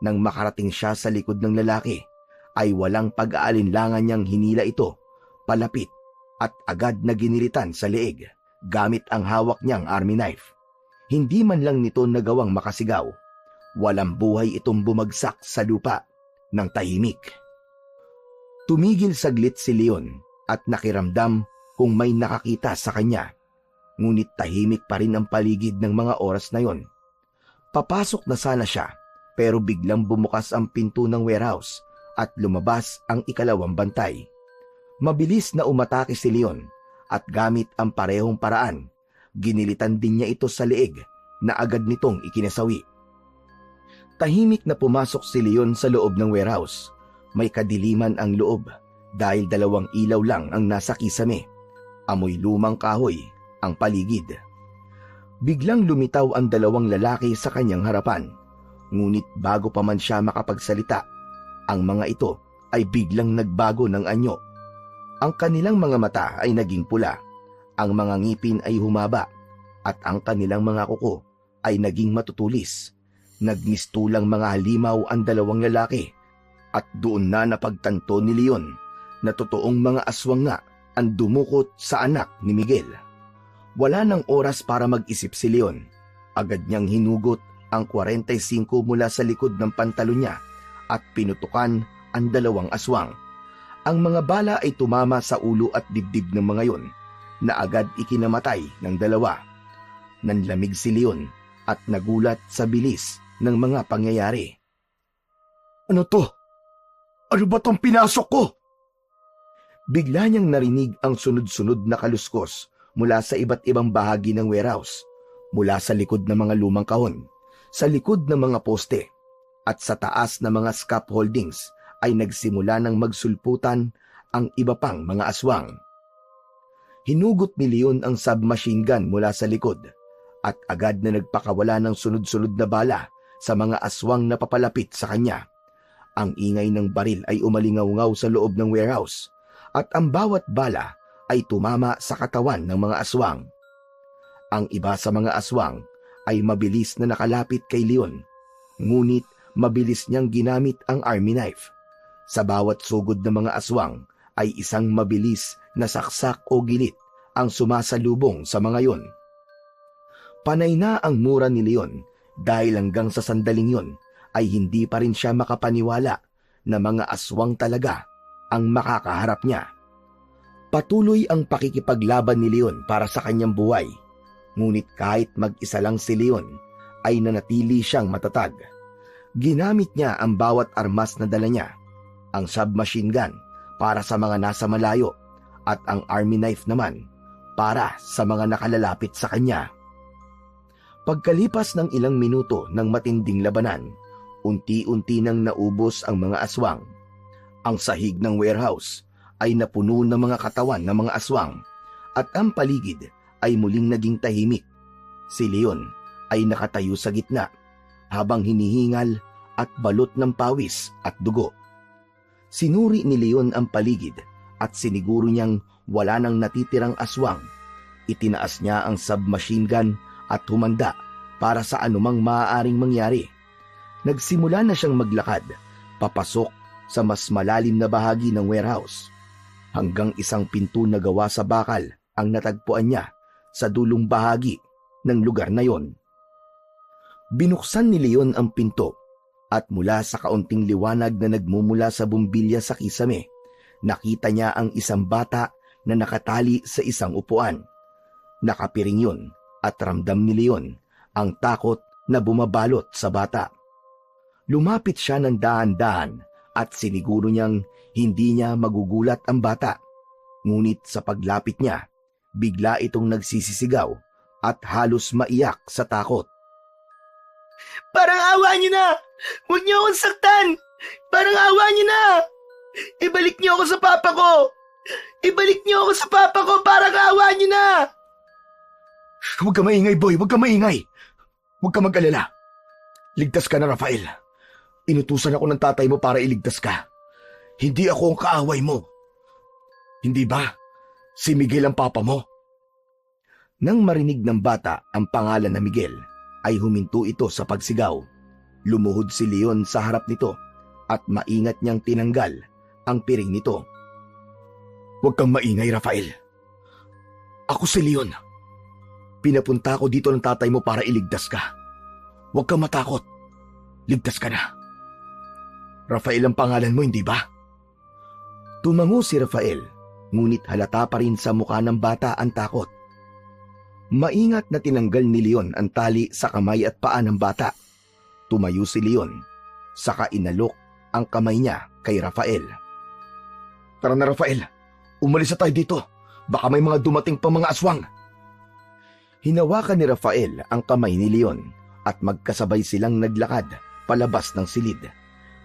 Nang makarating siya sa likod ng lalaki, ay walang pag-aalinlangan niyang hinila ito palapit at agad na giniritan sa leeg gamit ang hawak niyang army knife. Hindi man lang nito nagawang makasigaw. Walang buhay itong bumagsak sa lupa ng tahimik. Tumigil saglit si Leon at nakiramdam kung may nakakita sa kanya. Ngunit tahimik pa rin ang paligid ng mga oras na yon. Papasok na sana siya pero biglang bumukas ang pinto ng warehouse at lumabas ang 2 bantay. Mabilis na umatake si Leon at gamit ang parehong paraan, ginilitan din niya ito sa leeg na agad nitong ikinasawi. Tahimik na pumasok si Leon sa loob ng warehouse. May kadiliman ang loob dahil 2 ilaw lang ang nasa kisame. Amoy lumang kahoy ang paligid. Biglang lumitaw ang 2 lalaki sa kanyang harapan. Ngunit bago pa man siya makapagsalita, ang mga ito ay biglang nagbago ng anyo. Ang kanilang mga mata ay naging pula, ang mga ngipin ay humaba, at ang kanilang mga kuko ay naging matutulis. Nagmistulang mga halimaw ang 2 lalaki, at doon na napagtanto ni Leon na totoong mga aswang nga ang dumukot sa anak ni Miguel. Wala nang oras para mag-isip si Leon. Agad niyang hinugot ang 45 mula sa likod ng pantalon niya at pinutukan ang 2 aswang. Ang mga bala ay tumama sa ulo at dibdib ng mga yon na agad ikinamatay ng 2. Nanlamig si Leon at nagulat sa bilis ng mga pangyayari. Ano to? Ano ba tong pinasok ko? Bigla niyang narinig ang sunod-sunod na kaluskos mula sa iba't ibang bahagi ng warehouse, mula sa likod ng mga lumang kahon, sa likod ng mga poste, at sa taas ng mga scaffoldings ay nagsimula ng magsulputan ang iba pang mga aswang. Hinugot ni Leon ang submachine gun mula sa likod at agad na nagpakawala ng sunod-sunod na bala sa mga aswang na papalapit sa kanya. Ang ingay ng baril ay umalingaw-ngaw sa loob ng warehouse at ang bawat bala ay tumama sa katawan ng mga aswang. Ang iba sa mga aswang ay mabilis na nakalapit kay Leon, ngunit mabilis niyang ginamit ang army knife. Sa bawat sugod ng mga aswang ay isang mabilis na saksak o gilit ang sumasalubong sa mga yon. Panay na ang mura ni Leon dahil hanggang sa sandaling yon ay hindi pa rin siya makapaniwala na mga aswang talaga ang makakaharap niya. Patuloy ang pakikipaglaban ni Leon para sa kanyang buhay, ngunit kahit mag-isa lang si Leon ay nanatili siyang matatag. Ginamit niya ang bawat armas na dala niya, ang submachine gun para sa mga nasa malayo at ang army knife naman para sa mga nakalalapit sa kanya. Pagkalipas ng ilang minuto ng matinding labanan, unti-unti nang naubos ang mga aswang. Ang sahig ng warehouse ay napuno ng mga katawan ng mga aswang at ang paligid ay muling naging tahimik. Si Leon ay nakatayo sa gitna habang hinihingal at balot ng pawis at dugo. Sinuri ni Leon ang paligid at siniguro niyang wala nang natitirang aswang. Itinaas niya ang submachine gun at humanda para sa anumang maaaring mangyari. Nagsimula na siyang maglakad papasok sa mas malalim na bahagi ng warehouse hanggang isang pinto na gawa sa bakal ang natagpuan niya sa dulong bahagi ng lugar na yon. Binuksan ni Leon ang pinto at mula sa kaunting liwanag na nagmumula sa bumbilya sa kisame, nakita niya ang isang bata na nakatali sa isang upuan. Nakapiring yun at ramdam ni Leon ang takot na bumabalot sa bata. Lumapit siya ng dahan-dahan at siniguro niyang hindi niya magugulat ang bata. Ngunit sa paglapit niya, bigla itong nagsisisigaw at halos maiyak sa takot. Parang awa niyo na! Huwag niyo akong saktan! Parang awa niyo na! Ibalik niyo ako sa papa ko! Ibalik niyo ako sa papa ko! Parang awa niyo na! Huwag ka maingay, boy! Huwag ka maingay! Huwag ka mag-alala. Ligtas ka na, Rafael. Inutusan ako ng tatay mo para iligtas ka. Hindi ako ang kaaway mo. Hindi ba? Si Miguel ang papa mo. Nang marinig ng bata ang pangalan na Miguel, ay huminto ito sa pagsigaw. Lumuhod si Leon sa harap nito at maingat niyang tinanggal ang piring nito. Huwag kang maingay, Rafael. Ako si Leon. Pinapunta ko dito ng tatay mo para iligtas ka. Huwag kang matakot. Ligtas ka na. Rafael ang pangalan mo, hindi ba? Tumango si Rafael, ngunit halata pa rin sa mukha ng bata ang takot. Maingat na tinanggal ni Leon ang tali sa kamay at paa ng bata. Tumayo si Leon, saka inalok ang kamay niya kay Rafael. Tara na, Rafael. Umalis na tayo dito. Baka may mga dumating pang mga aswang. Hinawakan ni Rafael ang kamay ni Leon at magkasabay silang naglakad palabas ng silid.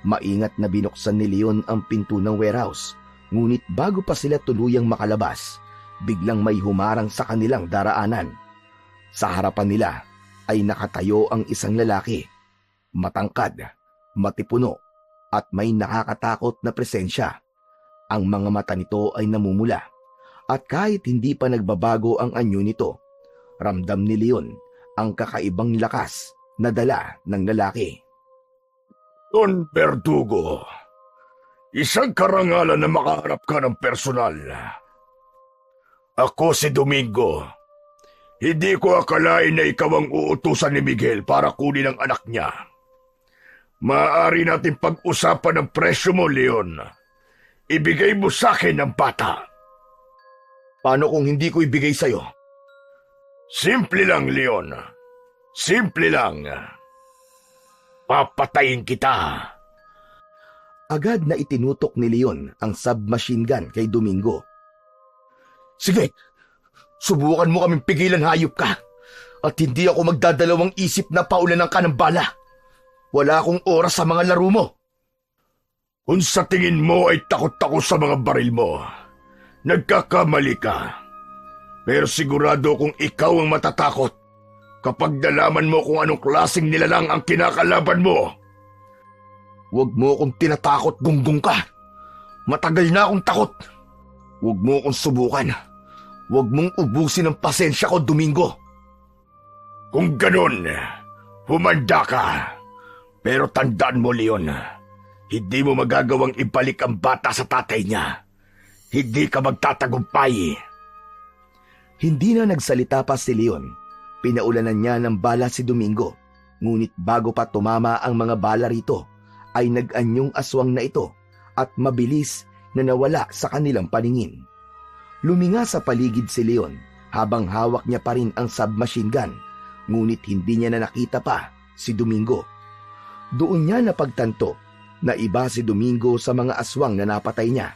Maingat na binuksan ni Leon ang pinto ng warehouse, ngunit bago pa sila tuluyang makalabas, biglang may humarang sa kanilang daraanan. Sa harapan nila ay nakatayo ang isang lalaki. Matangkad, matipuno, at may nakakatakot na presensya. Ang mga mata nito ay namumula, at kahit hindi pa nagbabago ang anyo nito, ramdam ni Leon ang kakaibang lakas na dala ng lalaki. Don Verdugo, isang karangalan na makaharap ka ng personal. Ako si Domingo. Hindi ko akalain na ikaw ang uutusan ni Miguel para kunin ang anak niya. Maaari natin pag-usapan ang presyo mo, Leon. Ibigay mo sa akin ang bata. Paano kung hindi ko ibigay sa'yo? Simple lang, Leon. Simple lang. Papatayin kita. Agad na itinutok ni Leon ang submachine gun kay Domingo. Sige, subukan mo kaming pigilan, hayop ka. At hindi ako magdadalawang isip na paulanan ka ng bala. Wala akong oras sa mga laro mo. Kung sa tingin mo ay takot ako sa mga baril mo, nagkakamali ka. Pero sigurado kung ikaw ang matatakot, kapag nalaman mo kung anong klaseng nilalang ang kinakalaban mo. Huwag mo akong tinatakot, gunggong ka. Matagal na akong takot. Huwag mo akong subukan. Huwag mong ubusin ang pasensya ko, Domingo. Kung ganun, humanda ka. Pero tandaan mo, Leon, hindi mo magagawang ibalik ang bata sa tatay niya. Hindi ka magtatagumpay. Hindi na nagsalita pa si Leon. Pinaulanan niya ng bala si Domingo. Ngunit bago pa tumama ang mga bala rito, ay nag-anyong aswang na ito at mabilis na nawala sa kanilang paningin. Luminga sa paligid si Leon habang hawak niya pa rin ang submachine gun, ngunit hindi niya na nakita pa si Domingo. Doon niya napagtanto na iba si Domingo sa mga aswang na napatay niya.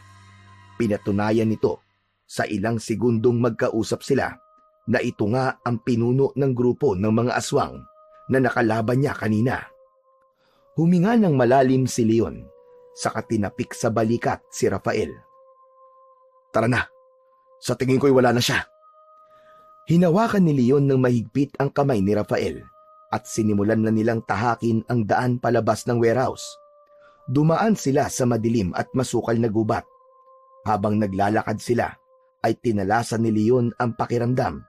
Pinatunayan nito sa ilang segundong magkausap sila na ito nga ang pinuno ng grupo ng mga aswang na nakalaban niya kanina. Huminga ng malalim si Leon, saka tinapik sa balikat si Rafael. Tara na, sa tingin ko'y wala na siya. Hinawakan ni Leon ng mahigpit ang kamay ni Rafael at sinimulan na nilang tahakin ang daan palabas ng warehouse. Dumaan sila sa madilim at masukal na gubat. Habang naglalakad sila, ay tinalasan ni Leon ang pakiramdam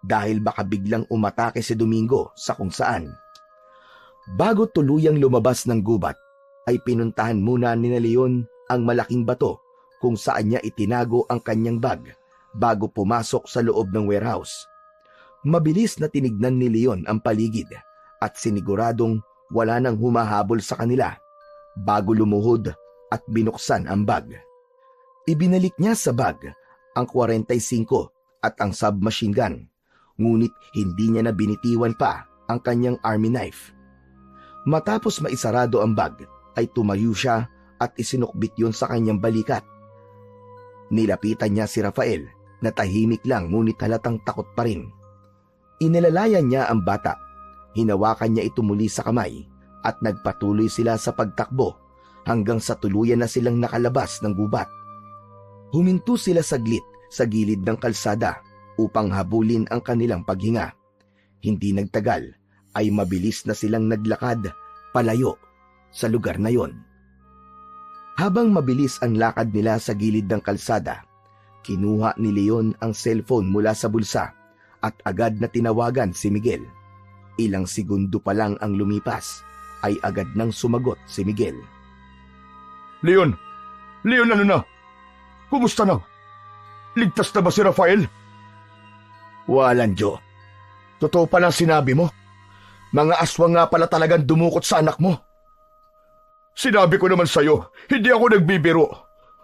dahil baka biglang umatake si Domingo sa kung saan. Bago tuluyang lumabas ng gubat, ay pinuntahan muna ni Leon ang malaking bato kung saan niya itinago ang kanyang bag bago pumasok sa loob ng warehouse. Mabilis na tinignan ni Leon ang paligid at siniguradong wala nang humahabol sa kanila bago lumuhod at binuksan ang bag. Ibinalik niya sa bag ang 45 at ang submachine gun, ngunit hindi niya na binitiwan pa ang kanyang army knife. Matapos maisarado ang bag, ay tumayo siya at isinukbit yun sa kanyang balikat. Nilapitan niya si Rafael na tahimik lang ngunit halatang takot pa rin. Inilalayan niya ang bata, hinawakan niya ito muli sa kamay at nagpatuloy sila sa pagtakbo hanggang sa tuluyan na silang nakalabas ng gubat. Huminto sila saglit sa gilid ng kalsada upang habulin ang kanilang paghinga. Hindi nagtagal ay mabilis na silang naglakad palayo sa lugar na yon. Habang mabilis ang lakad nila sa gilid ng kalsada, kinuha ni Leon ang cellphone mula sa bulsa at agad na tinawagan si Miguel. Ilang segundo pa lang ang lumipas ay agad nang sumagot si Miguel. Leon! Leon, ano na? Kumusta na? Ligtas na ba si Rafael? Walang Diyo. Totoo palang sinabi mo. Mga aswang nga pala talagang dumukot sa anak mo. Sinabi ko naman sa'yo, hindi ako nagbibiro.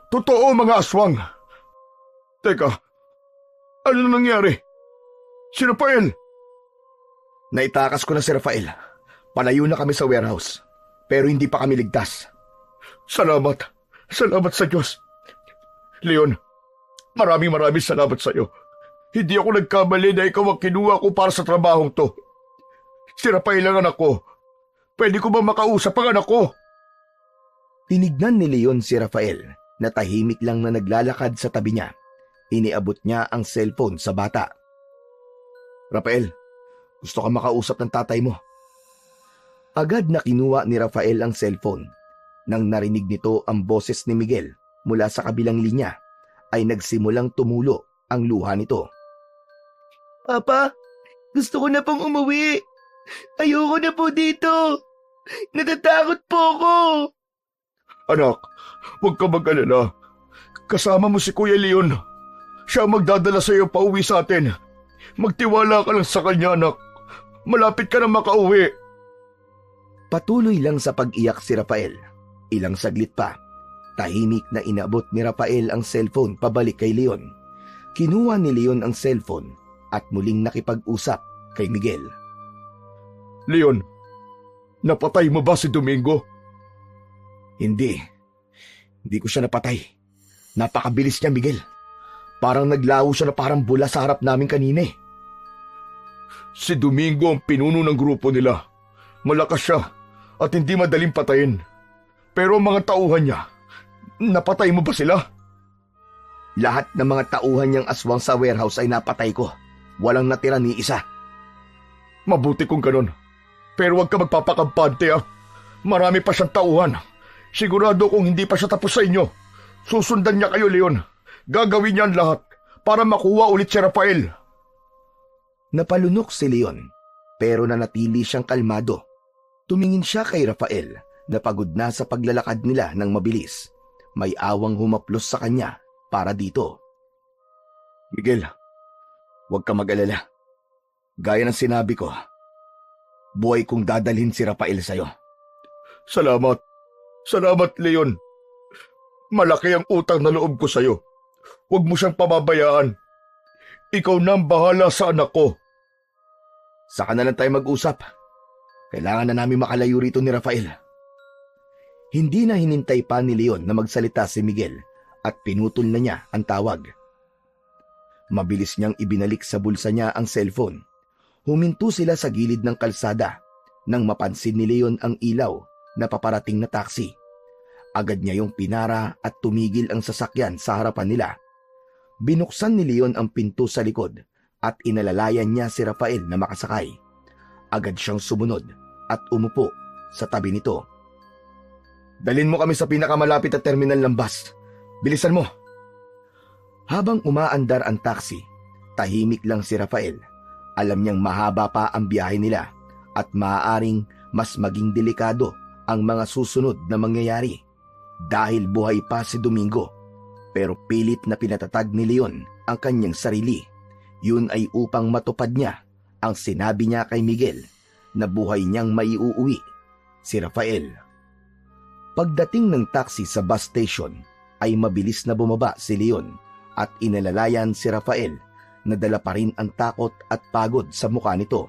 Totoo, mga aswang. Teka, ano na nangyari? Si Rafael? Naitakas ko na si Rafael. Palayo na kami sa warehouse. Pero hindi pa kami ligtas. Salamat. Salamat sa Diyos. Leon, maraming salamat sa'yo. Hindi ako nagkamali na ikaw ang kinuha ko para sa trabahong to. Si Rafael ang anak ko. Pwede ko ba makausap ang anak ko? Tinignan ni Leon si Rafael na tahimik lang na naglalakad sa tabi niya. Iniabot niya ang cellphone sa bata. Rafael, gusto ka makausap ng tatay mo. Agad na kinuha ni Rafael ang cellphone. Nang narinig nito ang boses ni Miguel mula sa kabilang linya, ay nagsimulang tumulo ang luha nito. Papa, gusto ko na pong umuwi. Ayoko na po dito. Natatakot po ako. Anak, huwag ka mag-alala. Kasama mo si Kuya Leon. Siya ang magdadala sa iyo pauwi sa atin. Magtiwala ka lang sa kanya, anak. Malapit ka na makauwi. Patuloy lang sa pag-iyak si Rafael. Ilang saglit pa, tahimik na inabot ni Rafael ang cellphone pabalik kay Leon. Kinuha ni Leon ang cellphone at muling nakipag-usap kay Miguel. Leon, napatay mo ba si Domingo? Hindi ko siya napatay. Napakabilis niya, Miguel. Parang naglaho siya na parang bula sa harap namin kanina eh. Si Domingo ang pinuno ng grupo nila. Malakas siya at hindi madaling patayin. Pero ang mga tauhan niya, napatay mo ba sila? Lahat ng mga tauhan niyang aswang sa warehouse ay napatay ko. Walang natira ni isa. Mabuti kung ganun. Pero huwag ka magpapakampante ah. Marami pa siyang tauhan. Sigurado kung hindi pa siya tapos sa inyo. Susundan niya kayo, Leon. Gagawin niya ang lahat para makuha ulit si Rafael. Napalunok si Leon, pero nanatili siyang kalmado. Tumingin siya kay Rafael na pagod na sa paglalakad nila ng mabilis. May awang humaplos sa kanya para dito. Miguel, huwag ka mag-alala. Gaya ng sinabi ko, buhay kong dadalhin si Rafael sa'yo. Salamat. Salamat, Leon. Malaki ang utang na loob ko sa'yo. Huwag mo siyang pababayaan. Ikaw na ang bahala sa anak ko. Saka na lang tayo mag-usap. Kailangan na namin makalayo rito ni Rafael. Hindi na hinintay pa ni Leon na magsalita si Miguel at pinutol na niya ang tawag. Mabilis niyang ibinalik sa bulsa niya ang cellphone. Huminto sila sa gilid ng kalsada nang mapansin ni Leon ang ilaw na paparating na taxi. Agad niya yung pinara at tumigil ang sasakyan sa harapan nila. Binuksan ni Leon ang pinto sa likod at inalalayan niya si Rafael na makasakay. Agad siyang sumunod at umupo sa tabi nito. Dalhin mo kami sa pinakamalapit na terminal ng bus. Bilisan mo. Habang umaandar ang taxi, tahimik lang si Rafael. Alam niyang mahaba pa ang biyahe nila at maaaring mas maging delikado ang mga susunod na mangyayari dahil buhay pa si Domingo. Pero pilit na pinatatag ni Leon ang kanyang sarili. Yun ay upang matupad niya ang sinabi niya kay Miguel na buhay niyang maiuuwi si Rafael. Pagdating ng taxi sa bus station ay mabilis na bumaba si Leon at inalalayan si Rafael na dala pa rin ang takot at pagod sa mukha nito.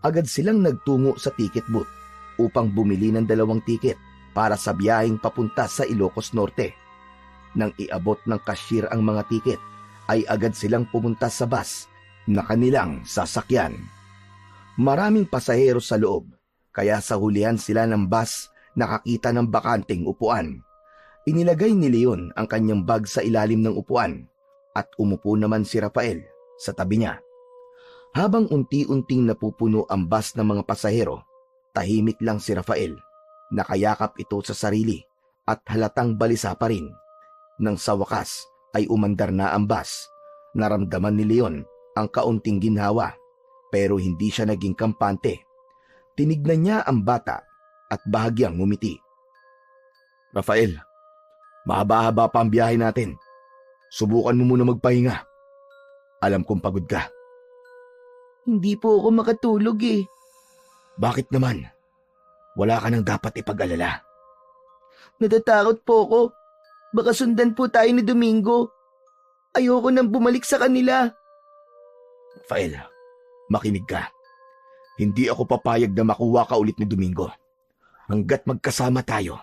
Agad silang nagtungo sa ticket booth upang bumili ng 2 tiket para sa biyaheng papunta sa Ilocos Norte. Nang iabot ng cashier ang mga tiket, ay agad silang pumunta sa bus na kanilang sasakyan. Maraming pasahero sa loob, kaya sa hulihan sila ng bus nakakita ng bakanteng upuan. Inilagay ni Leon ang kanyang bag sa ilalim ng upuan at umupo naman si Rafael sa tabi niya. Habang unti-unting napupuno ang bus ng mga pasahero, tahimik lang si Rafael. Nakayakap ito sa sarili at halatang balisa pa rin. Nang sa wakas ay umandar na ang bus, naramdaman ni Leon ang kaunting ginhawa pero hindi siya naging kampante. Tinignan niya ang bata at bahagyang ngumiti. Rafael, mahaba-haba pa ang biyahe natin. Subukan mo muna magpahinga. Alam kong pagod ka. Hindi po ako makatulog eh. Bakit naman? Wala ka nang dapat ipag-alala. Natatakot po ako. Baka sundan po tayo ni Domingo. Ayoko nang bumalik sa kanila. Rafael, makinig ka. Hindi ako papayag na makuha ka ulit ni Domingo. Hanggat magkasama tayo,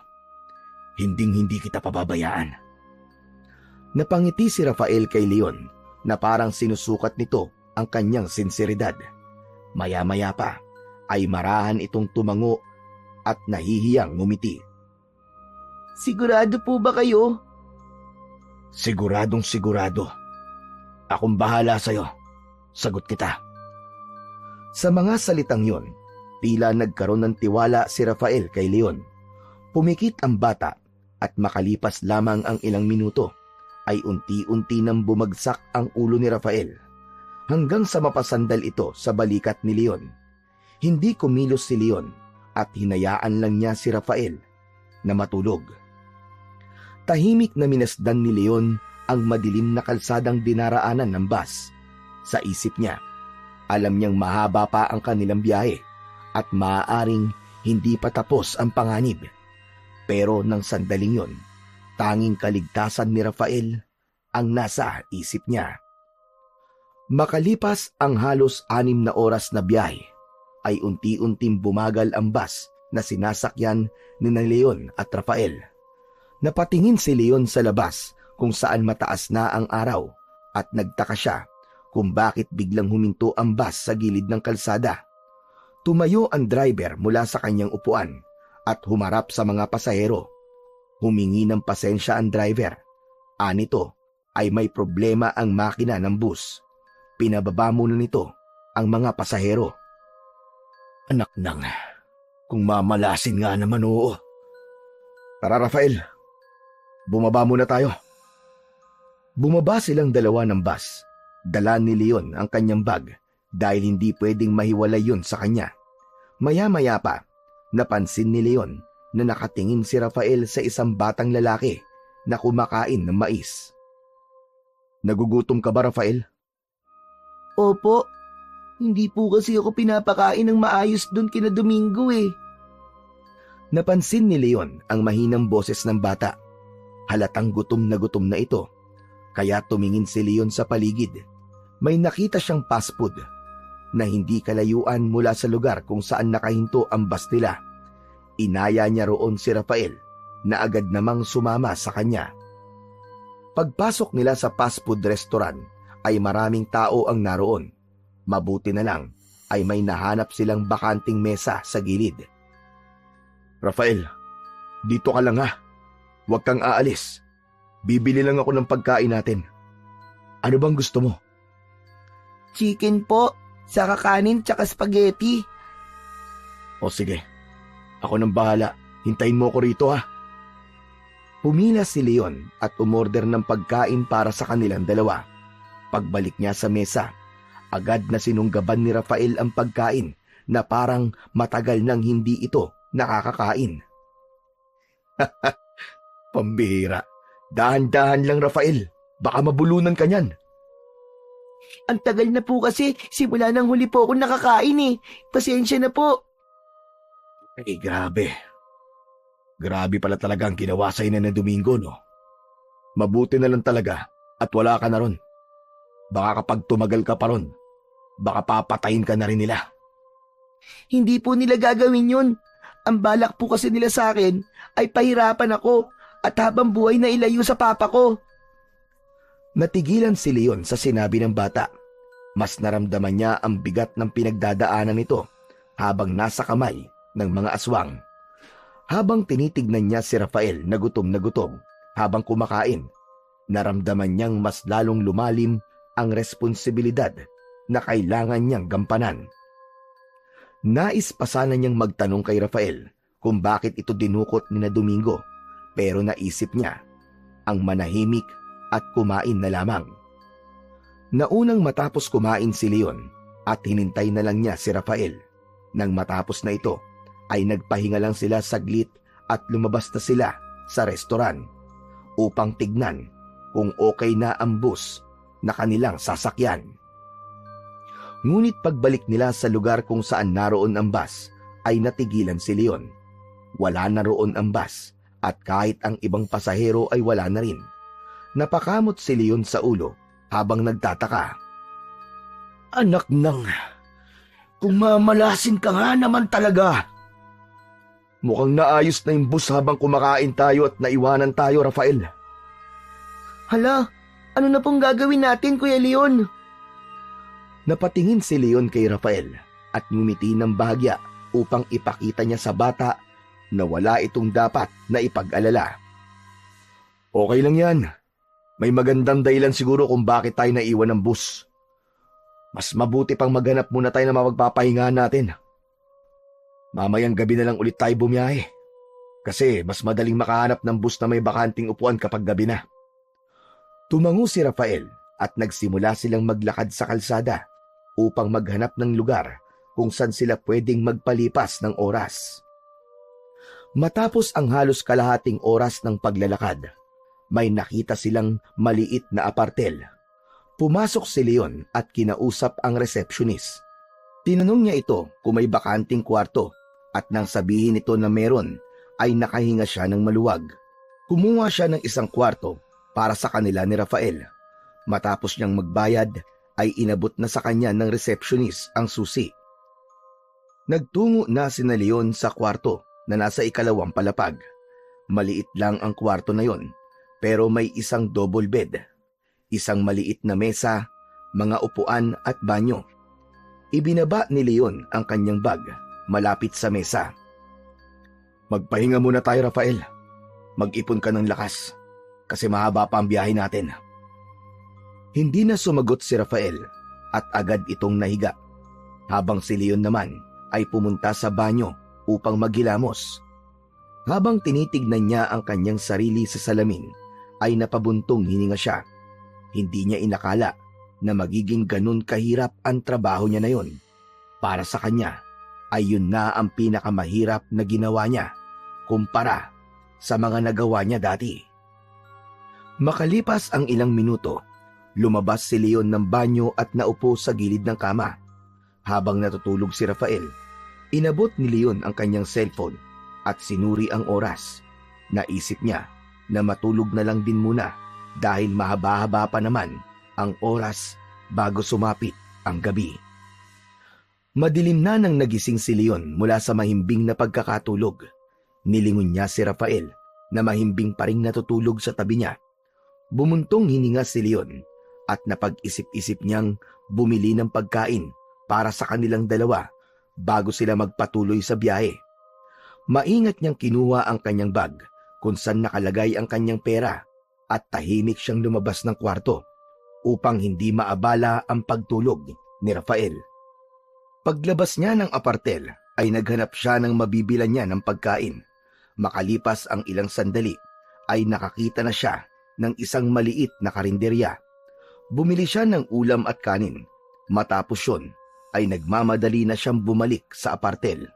hinding-hindi kita pababayaan. Napangiti si Rafael kay Leon na parang sinusukat nito ang kanyang sinseridad. Maya-maya pa ay marahan itong tumango at nahihiyang ngumiti. Sigurado po ba kayo? Siguradong sigurado. Akong bahala sa'yo. Sagot kita. Sa mga salitang yon, tila nagkaroon ng tiwala si Rafael kay Leon. Pumikit ang bata at makalipas lamang ang ilang minuto ay unti-unti nang bumagsak ang ulo ni Rafael hanggang sa mapasandal ito sa balikat ni Leon. Hindi kumilos si Leon at hinayaan lang niya si Rafael na matulog. Tahimik na minasdan ni Leon ang madilim na kalsadang dinaraanan ng bus. Sa isip niya, alam niyang mahaba pa ang kanilang biyahe at maaaring hindi pa tapos ang panganib. Pero nang sandaling yon, tanging kaligtasan ni Rafael ang nasa isip niya. Makalipas ang halos 6 na oras na biyahe, ay unti-unting bumagal ang bus na sinasakyan ni Leon at Rafael. Napatingin si Leon sa labas kung saan mataas na ang araw at nagtaka siya kung bakit biglang huminto ang bus sa gilid ng kalsada. Tumayo ang driver mula sa kanyang upuan at humarap sa mga pasahero. Humingi ng pasensya ang driver. Anito ay may problema ang makina ng bus. Pinababa muna nito ang mga pasahero. Anak nang, kung mamalasin nga naman oo. Tara Rafael, bumaba muna tayo. Bumaba silang dalawa ng bus. Dala ni Leon ang kanyang bag dahil hindi pwedeng mahiwalay yun sa kanya. Maya-maya pa, napansin ni Leon na nakatingin si Rafael sa isang batang lalaki na kumakain ng mais. Nagugutom ka ba, Rafael? Opo, hindi po kasi ako pinapakain ng maayos doon kina Domingo eh. Napansin ni Leon ang mahinang boses ng bata. Halatang gutom na ito. Kaya tumingin si Leon sa paligid. May nakita siyang fast food na hindi kalayuan mula sa lugar kung saan nakahinto ang bus nila. Inaya niya roon si Rafael na agad namang sumama sa kanya. Pagpasok nila sa fast food restaurant ay maraming tao ang naroon. Mabuti na lang ay may nahanap silang bakanting mesa sa gilid. Rafael, dito ka lang ha. Huwag kang aalis. Bibili lang ako ng pagkain natin. Ano bang gusto mo? Chicken po, saka kanin tsaka spaghetti. O sige, ako nang bahala. Hintayin mo ko rito ha. Pumila si Leon at umorder ng pagkain para sa kanilang dalawa. Pagbalik niya sa mesa, agad na sinunggaban ni Rafael ang pagkain na parang matagal nang hindi ito nakakakain. Pambihira. Dahan-dahan lang, Rafael. Baka mabulunan ka niyan. Ang tagal na po kasi, simula nang huli po ako nakakain eh. Pasensya na po. Eh, grabe. Grabe pala talaga ang ginawa sa'yo na Domingo, no? Mabuti na lang talaga at wala ka na ron. Baka kapag tumagal ka pa ron, baka papatayin ka na rin nila. Hindi po nila gagawin yun. Ang balak po kasi nila sa akin ay pahirapan ako at habang buhay na ilayo sa papa ko. Natigilan si Leon sa sinabi ng bata. Mas naramdaman niya ang bigat ng pinagdadaanan nito habang nasa kamay ng mga aswang. Habang tinitignan niya si Rafael na gutom habang kumakain, naramdaman niyang mas lalong lumalim ang responsibilidad na kailangan niyang gampanan. Nais pa sana niyang magtanong kay Rafael kung bakit ito dinukot ni na Domingo, pero naisip niya ang manahimik at kumain na lamang. Naunang matapos kumain si Leon at hinintay na lang niya si Rafael. Nang matapos na ito ay nagpahinga lang sila saglit at lumabas na sila sa restaurant upang tignan kung okay na ang bus na kanilang sasakyan. Ngunit pagbalik nila sa lugar kung saan naroon ang bus ay natigilan si Leon. Wala na roon ang bus at kahit ang ibang pasahero ay wala na rin. Napakamot si Leon sa ulo habang nagtataka. Anak nang, kung mamalasin ka nga naman talaga. Mukhang naayos na yung bus habang kumakain tayo at naiwanan tayo, Rafael. Hala, ano na pong gagawin natin, Kuya Leon? Napatingin si Leon kay Rafael at ngumiti ng bahagya upang ipakita niya sa bata na wala itong dapat na ipag-alala. Okay lang yan. May magandang dahilan siguro kung bakit tayo naiwan ng bus. Mas mabuti pang maghanap muna tayo na mapagpapahingahan natin. Mamayang gabi na lang ulit tayo bumiyahe. Kasi mas madaling makahanap ng bus na may bakanting upuan kapag gabi na. Tumango si Rafael at nagsimula silang maglakad sa kalsada upang maghanap ng lugar kung saan sila pwedeng magpalipas ng oras. Matapos ang halos kalahating oras ng paglalakad, may nakita silang maliit na apartel. Pumasok si Leon at kinausap ang receptionist. Tinanong niya ito kung may bakanting kwarto at nang sabihin nito na meron, ay nakahinga siya ng maluwag. Kumuha siya ng isang kwarto para sa kanila ni Rafael. Matapos niyang magbayad, ay inabot na sa kanya ng receptionist ang susi. Nagtungo na sina Leon sa kwarto na nasa ikalawang palapag. Maliit lang ang kwarto na yon, pero may isang double bed, isang maliit na mesa, mga upuan at banyo. Ibinaba ni Leon ang kanyang bag malapit sa mesa. Magpahinga muna tayo, Rafael. Mag-ipon ka ng lakas kasi mahaba pa ang biyahe natin. Hindi na sumagot si Rafael at agad itong nahiga, habang si Leon naman ay pumunta sa banyo upang maghilamos. Habang tinitignan niya ang kanyang sarili sa salamin, ay napabuntong hininga siya. Hindi niya inakala na magiging ganun kahirap ang trabaho niya na yon. Para sa kanya, ay yun na ang pinakamahirap na ginawa niya kumpara sa mga nagawa niya dati. Makalipas ang ilang minuto, lumabas si Leon ng banyo at naupo sa gilid ng kama. Habang natutulog si Rafael, inabot ni Leon ang kanyang cellphone at sinuri ang oras. Naisip niya na matulog na lang din muna dahil mahaba-haba pa naman ang oras bago sumapit ang gabi. Madilim na nang nagising si Leon mula sa mahimbing na pagkakatulog. Nilingon niya si Rafael na mahimbing pa ring natutulog sa tabi niya. Bumuntong hininga si Leon at napag-isip-isip niyang bumili ng pagkain para sa kanilang dalawa bago sila magpatuloy sa biyahe. Maingat niyang kinuha ang kanyang bag kung saan nakalagay ang kanyang pera at tahimik siyang lumabas ng kwarto upang hindi maabala ang pagtulog ni Rafael. Paglabas niya ng apartel ay naghanap siya ng mabibilan niya ng pagkain. Makalipas ang ilang sandali ay nakakita na siya ng isang maliit na karinderya. Bumili siya ng ulam at kanin. Matapos yun ay nagmamadali na siyang bumalik sa apartel.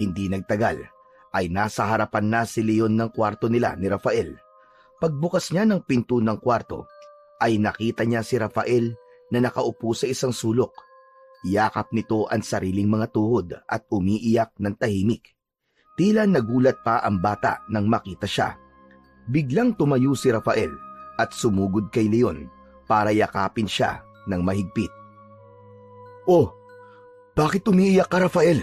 Hindi nagtagal ay nasa harapan na si Leon ng kwarto nila ni Rafael. Pagbukas niya ng pinto ng kwarto ay nakita niya si Rafael na nakaupo sa isang sulok. Yakap nito ang sariling mga tuhod at umiiyak ng tahimik. Tila nagulat pa ang bata nang makita siya. Biglang tumayo si Rafael at sumugod kay Leon para yakapin siya ng mahigpit. "Oh, bakit umiiyak ka, Rafael?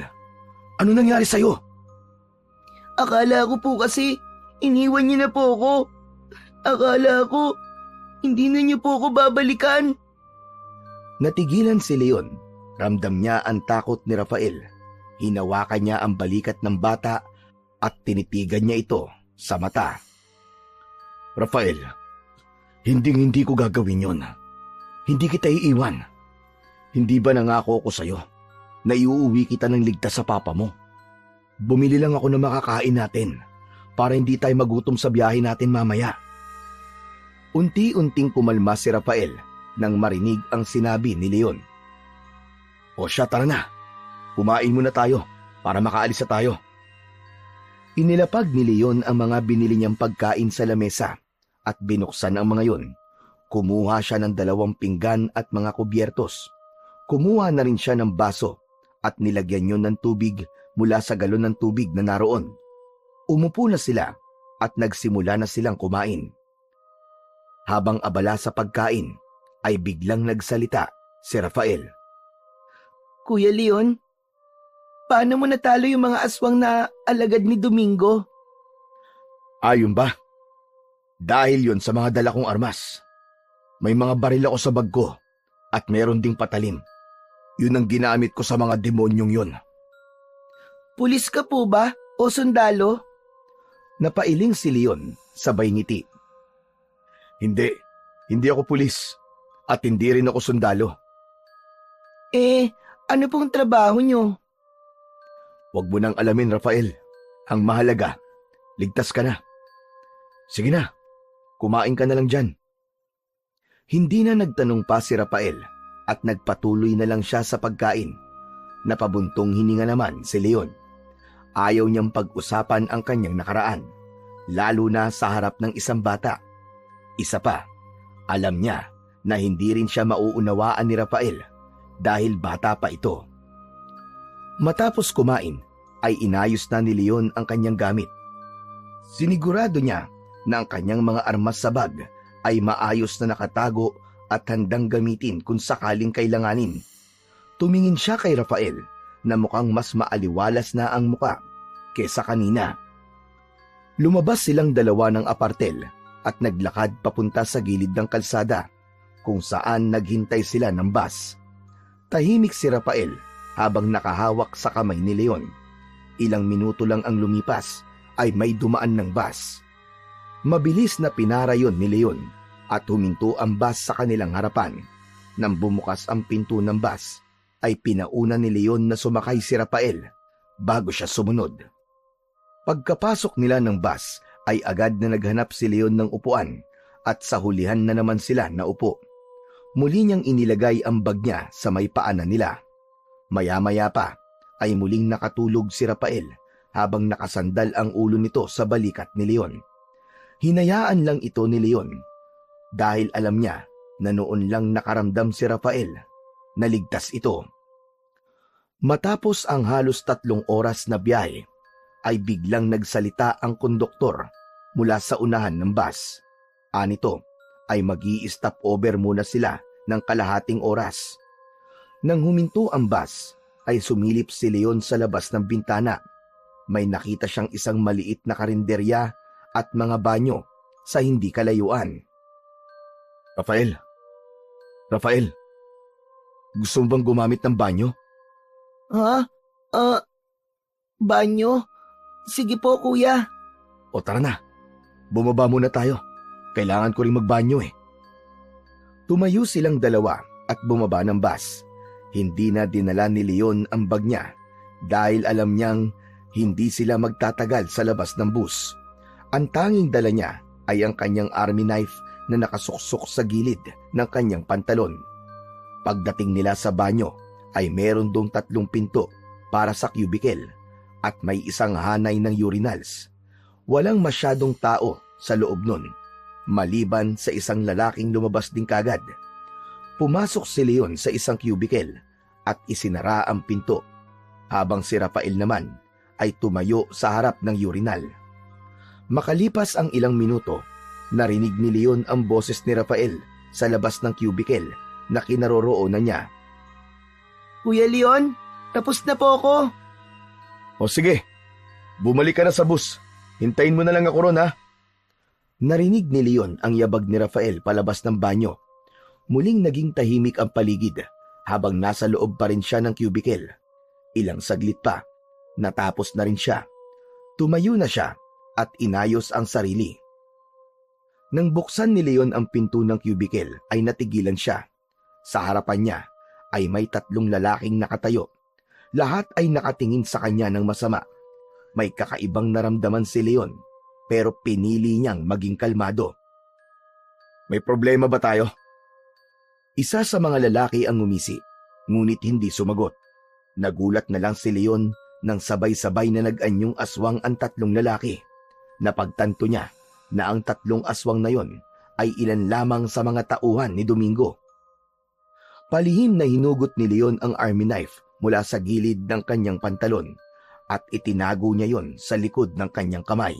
Ano nangyari sa'yo?" Akala ko po kasi iniwan niyo na po ako. Akala ko hindi na niyo po ako babalikan. Natigilan si Leon. Ramdam niya ang takot ni Rafael. Hinawakan niya ang balikat ng bata at tinitigan niya ito sa mata. Rafael, hindi ko gagawin yon. Hindi kita iiwan. Hindi ba nangako ko sa'yo na iuuwi kita ng ligtas sa papa mo? Bumili lang ako ng makakain natin para hindi tayo magutom sa biyahe natin mamaya. Unti-unting kumalma si Rafael nang marinig ang sinabi ni Leon. O siya, tara na. Kumain muna tayo para makaalis na tayo. Inilapag ni Leon ang mga binili niyang pagkain sa lamesa at binuksan ang mga yun. Kumuha siya ng 2 pinggan at mga kubyertos. Kumuha na rin siya ng baso at nilagyan yun ng tubig mula sa galon ng tubig na naroon. Umupo na sila at nagsimula na silang kumain. Habang abala sa pagkain, ay biglang nagsalita si Rafael. Kuya Leon, paano mo natalo yung mga aswang na alagad ni Domingo? Ayun ba? Dahil yun sa mga dala kong armas. May mga baril ako sa bag ko at meron ding patalim. Yun ang ginamit ko sa mga demonyong yun. Pulis ka po ba o sundalo? Napailing si Leon sabay ngiti. Hindi ako pulis at hindi rin ako sundalo. Ano pong trabaho nyo? Huwag mo nang alamin, Rafael. Ang mahalaga, ligtas ka na. Sige na, kumain ka na lang dyan. Hindi na nagtanong pa si Rafael at nagpatuloy na lang siya sa pagkain. Napabuntong hininga naman si Leon. Ayaw niyang pag-usapan ang kanyang nakaraan, lalo na sa harap ng isang bata. Isa pa, alam niya na hindi rin siya mauunawaan ni Rafael dahil bata pa ito. Matapos kumain, ay inayos na ni Leon ang kanyang gamit. Sinigurado niya na ang kanyang mga armas sa bag ay maayos na nakatago at handang gamitin kung sakaling kailanganin. Tumingin siya kay Rafael na mukhang mas maaliwalas na ang muka kesa kanina. Lumabas silang dalawa ng apartel at naglakad papunta sa gilid ng kalsada kung saan naghintay sila ng bus. Tahimik si Rafael habang nakahawak sa kamay ni Leon. Ilang minuto lang ang lumipas ay may dumaan ng bus. Mabilis na pinara yon ni Leon at huminto ang bus sa kanilang harapan. Nang bumukas ang pinto ng bus, ay pinauna ni Leon na sumakay si Rafael bago siya sumunod. Pagkapasok nila ng bus ay agad na naghanap si Leon ng upuan at sa hulihan na naman sila naupo. Muli niyang inilagay ang bag niya sa may paanan nila. Maya-maya pa ay muling nakatulog si Rafael habang nakasandal ang ulo nito sa balikat ni Leon. Hinayaan lang ito ni Leon dahil alam niya na noon lang nakaramdam si Rafael na ligtas ito. Matapos ang halos 3 oras na biyahe, ay biglang nagsalita ang konduktor mula sa unahan ng bus. Anito ay mag-i-stop over muna sila ng kalahating oras. Nang huminto ang bus, ay sumilip si Leon sa labas ng bintana. May nakita siyang isang maliit na karinderya at mga banyo sa hindi kalayuan. Rafael, gusto mo bang gumamit ng banyo? Ha? Banyo? Sige po, kuya. O tara na, bumaba muna tayo. Kailangan ko rin magbanyo eh. Tumayo silang dalawa at bumaba ng bus. Hindi na dinala ni Leon ang bag niya dahil alam niyang hindi sila magtatagal sa labas ng bus. Ang tanging dala niya ay ang kanyang army knife na nakasuksok sa gilid ng kanyang pantalon. Pagdating nila sa banyo ay meron dong 3 pinto para sa cubicle at may isang hanay ng urinals. Walang masyadong tao sa loob nun, maliban sa isang lalaking lumabas din kagad. Pumasok si Leon sa isang cubicle at isinara ang pinto, habang si Rafael naman ay tumayo sa harap ng urinal. Makalipas ang ilang minuto, narinig ni Leon ang boses ni Rafael sa labas ng cubicle na kinaroroonan niya. Kuya Leon, tapos na po ako. O sige, bumalik ka na sa bus. Hintayin mo na lang ako ron ha. Narinig ni Leon ang yabag ni Rafael palabas ng banyo. Muling naging tahimik ang paligid habang nasa loob pa rin siya ng cubicle. Ilang saglit pa, natapos na rin siya. Tumayo na siya at inayos ang sarili. Nang buksan ni Leon ang pinto ng cubicle ay natigilan siya. Sa harapan niya ay may 3 lalaking nakatayo. Lahat ay nakatingin sa kanya ng masama. May kakaibang naramdaman si Leon pero pinili niyang maging kalmado. May problema ba tayo? Isa sa mga lalaki ang ngumisi, ngunit hindi sumagot. Nagulat na lang si Leon nang sabay-sabay na nag-anyong aswang ang 3 lalaki. Napagtanto niya na ang 3 aswang na yon ay ilan lamang sa mga tauhan ni Domingo. Palihim na hinugot ni Leon ang army knife mula sa gilid ng kanyang pantalon at itinago niya yon sa likod ng kanyang kamay.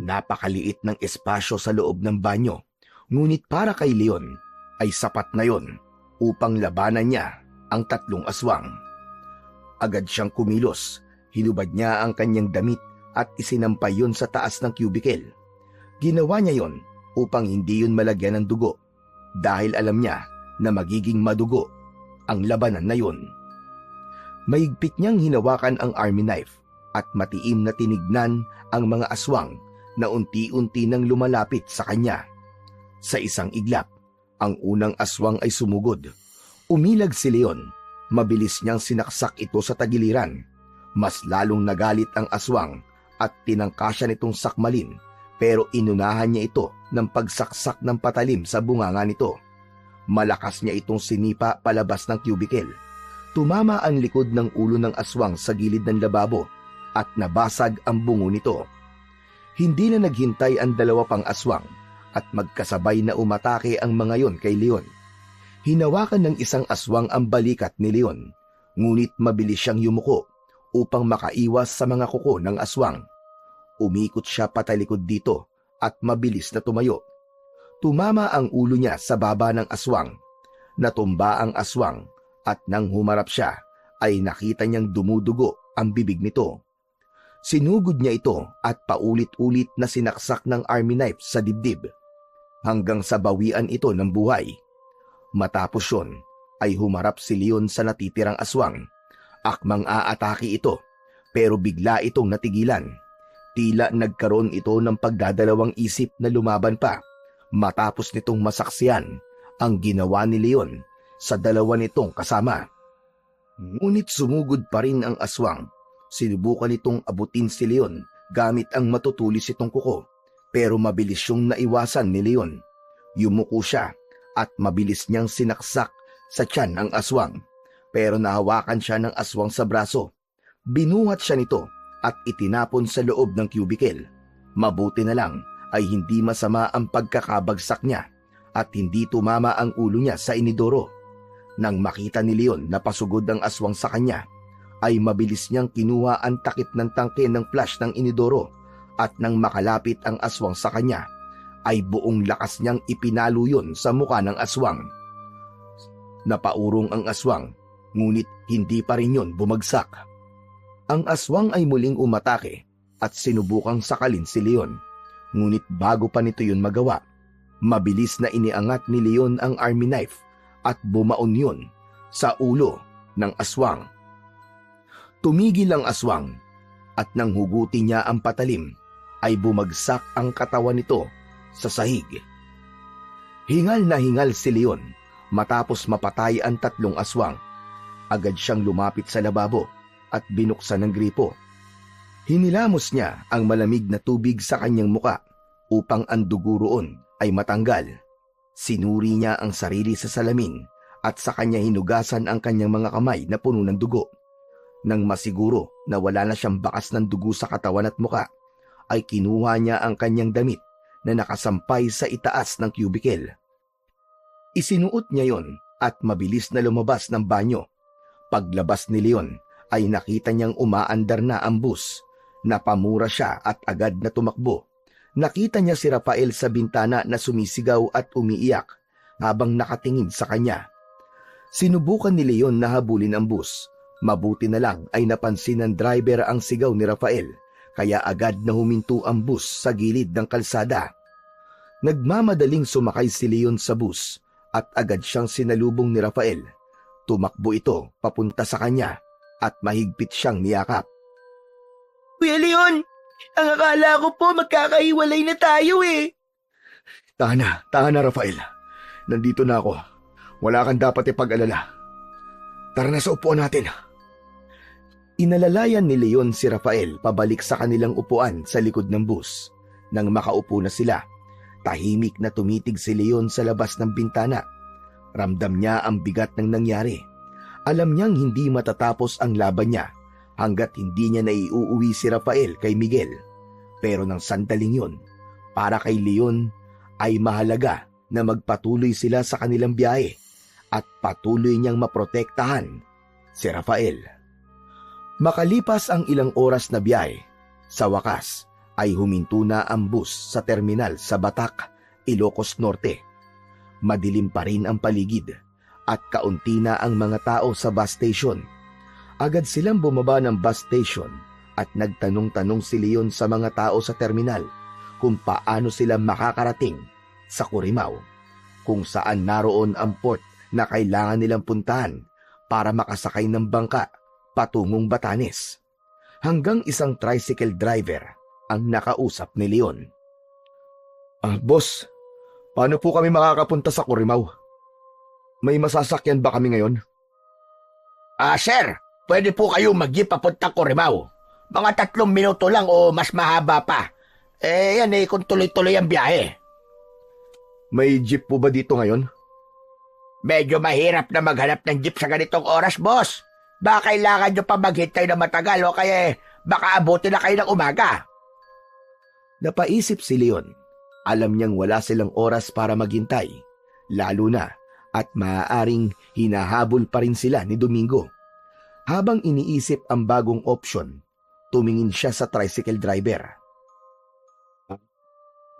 Napakaliit ng espasyo sa loob ng banyo, ngunit para kay Leon ay sapat na yon upang labanan niya ang 3 aswang. Agad siyang kumilos, hinubad niya ang kanyang damit at isinampay yon sa taas ng cubicle. Ginawa niya yon upang hindi yun malagyan ng dugo dahil alam niya na magiging madugo ang labanan na yun. Mahigpit niyang hinawakan ang army knife at matiim na tinignan ang mga aswang na unti-unti nang lumalapit sa kanya. Sa isang iglap, ang unang aswang ay sumugod. Umilag si Leon. Mabilis niyang sinaksak ito sa tagiliran. Mas lalong nagalit ang aswang at tinangka siya nitong sakmalin, pero inunahan niya ito ng pagsaksak ng patalim sa bunganga nito. Malakas niya itong sinipa palabas ng cubicle. Tumama ang likod ng ulo ng aswang sa gilid ng lababo at nabasag ang bungo nito. Hindi na naghintay ang 2 pang aswang at magkasabay na umatake ang mga yon kay Leon. Hinawakan ng isang aswang ang balikat ni Leon, ngunit mabilis siyang yumuko upang makaiwas sa mga kuko ng aswang. Umikot siya patalikod dito at mabilis na tumayo. Tumama ang ulo niya sa baba ng aswang. Natumba ang aswang at nang humarap siya ay nakita niyang dumudugo ang bibig nito. Sinugod niya ito at paulit-ulit na sinaksak ng army knife sa dibdib hanggang sa bawian ito ng buhay. Matapos yun ay humarap si Leon sa natitirang aswang. Akmang aatake ito pero bigla itong natigilan. Tila nagkaroon ito ng pagdadalawang isip na lumaban pa. Matapos nitong masaksiyan ang ginawa ni Leon, sa dalawa nitong kasama. Ngunit sumugod pa rin ang aswang. Sinubukan nitong abutin si Leon gamit ang matutulis itong kuko, pero mabilis siyang naiwasan ni Leon. Yumuko siya at mabilis niyang sinaksak sa tiyan ang aswang, pero nahawakan siya ng aswang sa braso. Binuhat siya nito at itinapon sa loob ng cubicle. Mabuti na lang ay hindi masama ang pagkakabagsak niya at hindi tumama ang ulo niya sa inidoro. Nang makita ni Leon na pasugod ang aswang sa kanya, ay mabilis niyang kinuha ang takip ng tangke ng flash ng inidoro at nang makalapit ang aswang sa kanya, ay buong lakas niyang ipinalo yun sa muka ng aswang. Napaurong ang aswang, ngunit hindi pa rin yun bumagsak. Ang aswang ay muling umatake at sinubukang sakalin si Leon, ngunit bago pa nito yun magawa, mabilis na iniangat ni Leon ang army knife at bumaon yun sa ulo ng aswang. Tumigil ang aswang at nang hugutin niya ang patalim, ay bumagsak ang katawan nito sa sahig. Hingal na hingal si Leon matapos mapatay ang tatlong aswang. Agad siyang lumapit sa lababo at binuksan ng gripo. Hinilamos niya ang malamig na tubig sa kanyang muka upang ang dugo roon ay matanggal. Sinuri niya ang sarili sa salamin at sa kanya hinugasan ang kanyang mga kamay na puno ng dugo. Nang masiguro na wala na siyang bakas ng dugo sa katawan at muka, ay kinuha niya ang kanyang damit na nakasampay sa itaas ng cubicle. Isinuot niya yon at mabilis na lumabas ng banyo. Paglabas ni Leon ay nakita niyang umaandar na ang bus. Napamura siya at agad na tumakbo. Nakita niya si Rafael sa bintana na sumisigaw at umiiyak habang nakatingin sa kanya. Sinubukan ni Leon na habulin ang bus. Mabuti na lang ay napansin ng driver ang sigaw ni Rafael, kaya agad na huminto ang bus sa gilid ng kalsada. Nagmamadaling sumakay si Leon sa bus at agad siyang sinalubong ni Rafael. Tumakbo ito papunta sa kanya at mahigpit siyang niyakap. Kuya Leon, ang akala ko po magkakahiwalay na tayo eh. Tahan na Rafael. Nandito na ako. Wala kang dapat ipag-alala. Tara na sa upuan natin. Inalalayan ni Leon si Rafael pabalik sa kanilang upuan sa likod ng bus. Nang makaupo na sila, tahimik na tumitig si Leon sa labas ng bintana. Ramdam niya ang bigat ng nangyari. Alam niyang hindi matatapos ang laban niya hanggat hindi niya naiuuwi si Rafael kay Miguel. Pero nang sandaling yun, para kay Leon ay mahalaga na magpatuloy sila sa kanilang biyahe at patuloy niyang maprotektahan si Rafael. Makalipas ang ilang oras na biyahe, sa wakas ay huminto na ang bus sa terminal sa Batak, Ilocos Norte. Madilim pa rin ang paligid at kaunti na ang mga tao sa bus station. Agad silang bumaba ng bus station at nagtanong-tanong si Leon sa mga tao sa terminal kung paano sila makakarating sa Corimao, kung saan naroon ang port na kailangan nilang puntahan para makasakay ng bangka patungong Batanes. Hanggang isang tricycle driver ang nakausap ni Leon. Boss, paano po kami makakapunta sa Corimao? May masasakyan ba kami ngayon? Sir, pwede po kayo mag-jeep papunta Corimao. Mga 3 minuto lang o mas mahaba pa. Yan kung tuloy-tuloy ang biyahe. May jeep po ba dito ngayon? Medyo mahirap na maghanap ng jeep sa ganitong oras, boss. Baka kailangan nyo pa maghintay na matagal o kaya baka abutin na kayo ng umaga. Napaisip si Leon. Alam niyang wala silang oras para maghintay, lalo na at maaaring hinahabol pa rin sila ni Domingo. Habang iniisip ang bagong option, tumingin siya sa tricycle driver.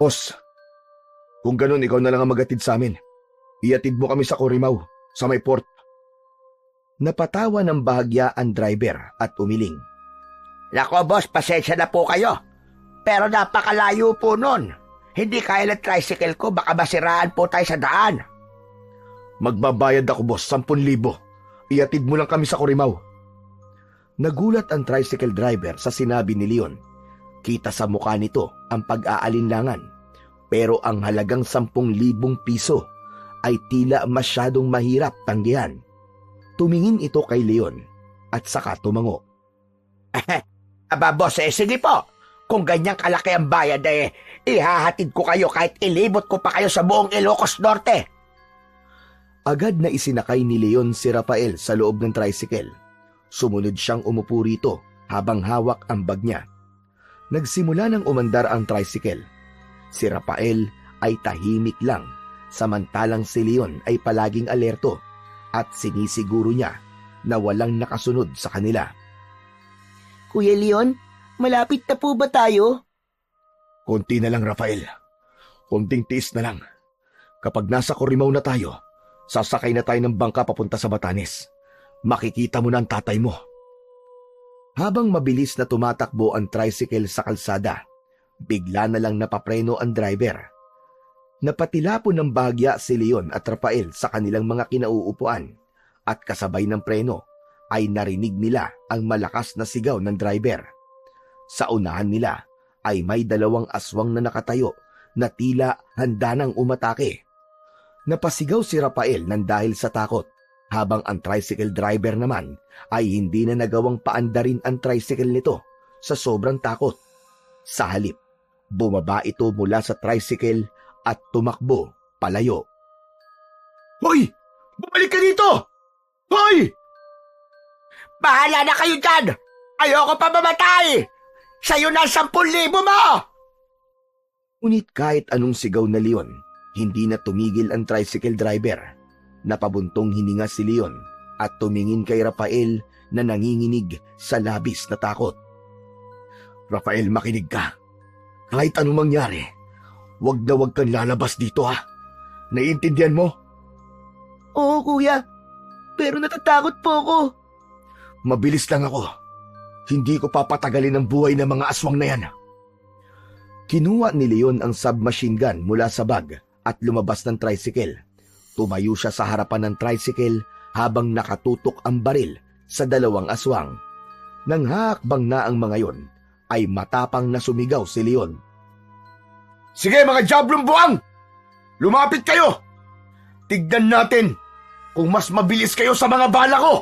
Boss, kung ganun ikaw na lang ang magatid sa amin. Iatid mo kami sa Corimao, sa may port. Napatawa ng bahagya ang driver at umiling. Nako boss, pasensya na po kayo. Pero napakalayo po nun. Hindi kaya ng tricycle ko, baka masiraan po tayo sa daan. Magbabayad ako boss, 10,000. Iatid mo lang kami sa Corimao. Nagulat ang tricycle driver sa sinabi ni Leon. Kita sa mukha nito ang pag-aalinlangan. Pero ang halagang 10,000 piso ay tila masyadong mahirap tanggihan. Tumingin ito kay Leon at saka tumango. Aba boss, sige po. Kung ganyang kalaki ang bayad ihahatid ko kayo kahit ilibot ko pa kayo sa buong Ilocos Norte. Agad na isinakay ni Leon si Rafael sa loob ng tricycle. Sumunod siyang umupo rito habang hawak ang bag niya. Nagsimula nang umandar ang tricycle. Si Rafael ay tahimik lang, samantalang si Leon ay palaging alerto at sinisiguro niya na walang nakasunod sa kanila. Kuya Leon, malapit na po ba tayo? Konti na lang, Rafael. Konting tiis na lang. Kapag nasa Corimao na tayo, sasakay na tayo ng bangka papunta sa Batanes. Makikita mo na ang tatay mo. Habang mabilis na tumatakbo ang tricycle sa kalsada, bigla na lang napapreno ang driver. Napatilapon ng bahagya si Leon at Rafael sa kanilang mga kinauupuan at kasabay ng preno ay narinig nila ang malakas na sigaw ng driver. Sa unahan nila ay may 2 aswang na nakatayo na tila handa nang umatake. Napasigaw si Rafael nang dahil sa takot, habang ang tricycle driver naman ay hindi na nagawang paandarin ang tricycle nito sa sobrang takot. Sa halip, bumaba ito mula sa tricycle at tumakbo palayo. Hoy! Bumalik ka dito! Hoy! Bahala na kayo dyan! Ayoko pa mamatay! Sa'yo na 10,000 mo! Ngunit kahit anong sigaw na Leon, hindi na tumigil ang tricycle driver. Napabuntong hininga si Leon at tumingin kay Rafael na nanginginig sa labis na takot. Rafael, makinig ka. Kahit anong mangyari, wag na wag kang lalabas dito, ha? Naiintindihan mo? Oo, kuya. Pero natatakot po ako. Mabilis lang ako. Hindi ko papatagalin ang buhay ng mga aswang na yan. Kinuha ni Leon ang submachine gun mula sa bag at lumabas ng tricycle. Tumayo siya sa harapan ng tricycle habang nakatutok ang baril sa 2 aswang. Nang haakbang na ang mga yon, ay matapang na sumigaw si Leon. Sige mga Diablong Buwang! Lumapit kayo! Tignan natin kung mas mabilis kayo sa mga bala ko!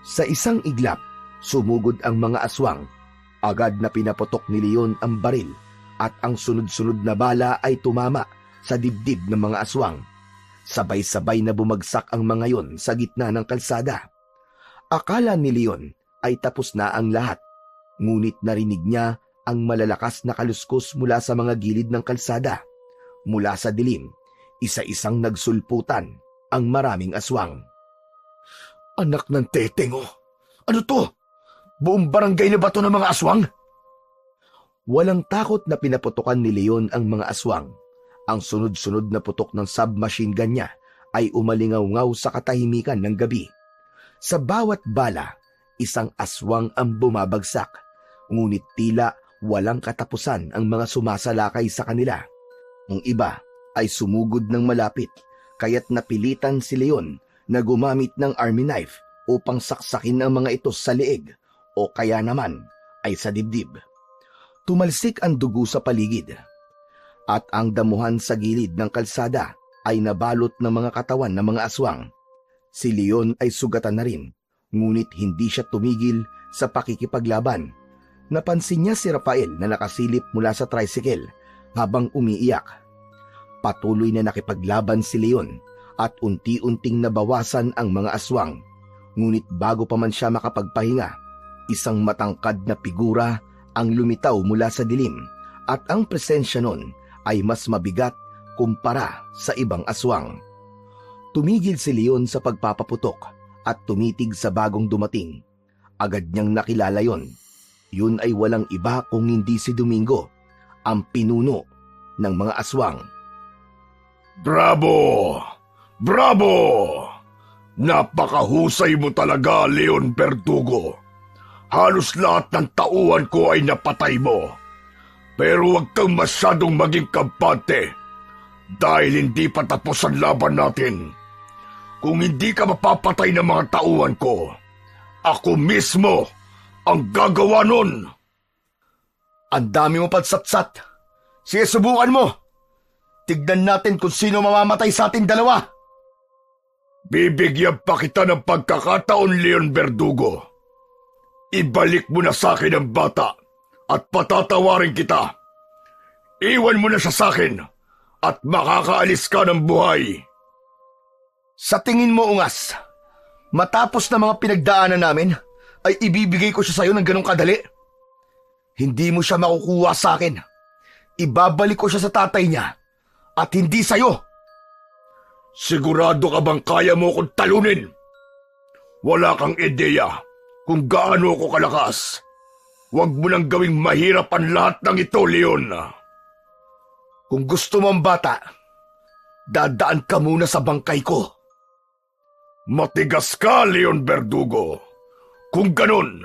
Sa isang iglap, sumugod ang mga aswang. Agad na pinaputok ni Leon ang baril at ang sunod-sunod na bala ay tumama sa dibdib ng mga aswang. Sabay-sabay na bumagsak ang mga yon sa gitna ng kalsada. Akala ni Leon ay tapos na ang lahat, ngunit narinig niya ang malalakas na kaluskos mula sa mga gilid ng kalsada. Mula sa dilim, isa-isang nagsulputan ang maraming aswang. Anak ng teteng, oh! Ano to? Buong barangay na ba to ng mga aswang? Walang takot na pinaputokan ni Leon ang mga aswang. Ang sunod-sunod na putok ng submachine gun niya ay umalingaw-ngaw sa katahimikan ng gabi. Sa bawat bala, isang aswang ang bumabagsak, ngunit tila walang katapusan ang mga sumasalakay sa kanila. Ang iba ay sumugod ng malapit, kaya't napilitan si Leon na gumamit ng army knife upang saksakin ang mga ito sa leeg o kaya naman ay sa dibdib. Tumalsik ang dugo sa paligid at ang damuhan sa gilid ng kalsada ay nabalot ng mga katawan ng mga aswang. Si Leon ay sugatan na rin, ngunit hindi siya tumigil sa pakikipaglaban. Napansin niya si Rafael na nakasilip mula sa tricycle habang umiiyak. Patuloy na nakipaglaban si Leon at unti-unting nabawasan ang mga aswang. Ngunit bago pa man siya makapagpahinga, isang matangkad na figura ang lumitaw mula sa dilim at ang presensya nun ay mas mabigat kumpara sa ibang aswang. Tumigil si Leon sa pagpapaputok at tumitig sa bagong dumating. Agad niyang nakilala yon. Yun ay walang iba kung hindi si Domingo, ang pinuno ng mga aswang. Bravo! Bravo! Napakahusay mo talaga, Leon Verdugo. Halos lahat ng tauhan ko ay napatay mo. Pero huwag kang masyadong maging kampante dahil hindi pa tapos ang laban natin. Kung hindi ka mapapatay ng mga tauhan ko, ako mismo ang gagawa nun. Ang dami mo pagsatsat. Sige, subukan mo. Tignan natin kung sino mamamatay sa ating dalawa. Bibigyan pa kita ng pagkakataon, Leon Verdugo. Ibalik mo na sa akin ang bata at patatawarin kita. Iwan mo na siya sa akin at makakaalis ka ng buhay. Sa tingin mo, Ungas, matapos na mga pinagdaanan namin, ay ibibigay ko siya sa'yo ng ganong kadali? Hindi mo siya makukuha sa akin. Ibabalik ko siya sa tatay niya at hindi sa'yo. Sigurado ka bang kaya mo akong talunin? Wala kang ideya kung gaano ako kalakas. Huwag mo nang gawing mahirap ang lahat ng ito, Leon. Kung gusto mo ang bata, dadaan ka muna sa bangkay ko. Matigas ka, Leon Verdugo. Kung ganun,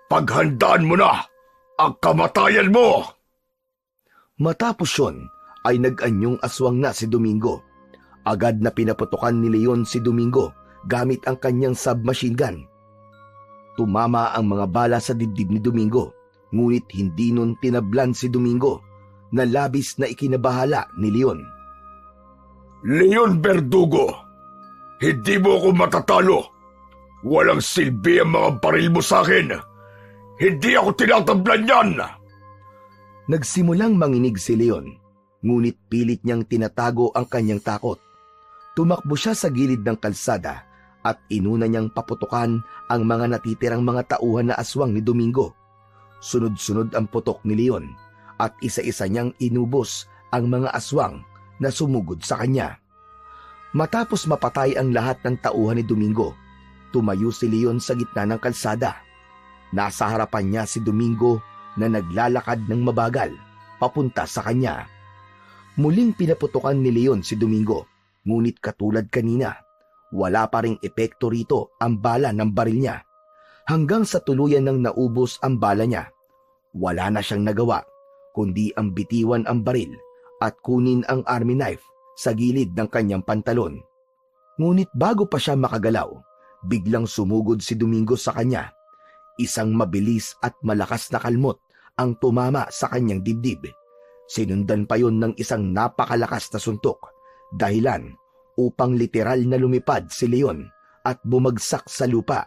paghandaan mo na ang kamatayan mo. Matapos yun, ay nag-anyong aswang na si Domingo. Agad na pinaputukan ni Leon si Domingo gamit ang kanyang submachine gun. Tumama ang mga bala sa dibdib ni Domingo, ngunit hindi nun tinablan si Domingo na labis na ikinabahala ni Leon. Leon Verdugo, hindi mo ako matatalo. Walang silbi ang mga baril mo sa akin. Hindi ako tinatablan yan. Nagsimulang manginig si Leon, ngunit pilit niyang tinatago ang kanyang takot. Tumakbo siya sa gilid ng kalsada at inuna niyang paputukan ang mga natitirang mga tauhan na aswang ni Domingo. Sunod-sunod ang putok ni Leon at isa-isa niyang inubos ang mga aswang na sumugod sa kanya. Matapos mapatay ang lahat ng tauhan ni Domingo, tumayo si Leon sa gitna ng kalsada. Nasa harapan niya si Domingo na naglalakad ng mabagal papunta sa kanya. Muling pinaputukan ni Leon si Domingo, ngunit katulad kanina, wala pa ring epekto rito ang bala ng baril niya. Hanggang sa tuluyan nang naubos ang bala niya, wala na siyang nagawa kundi ang bitiwan ang baril at kunin ang army knife sa gilid ng kanyang pantalon. Ngunit bago pa siya makagalaw, biglang sumugod si Domingo sa kanya. Isang mabilis at malakas na kalmot ang tumama sa kanyang dibdib. Sinundan pa yon ng isang napakalakas na suntok, dahilan upang literal na lumipad si Leon at bumagsak sa lupa.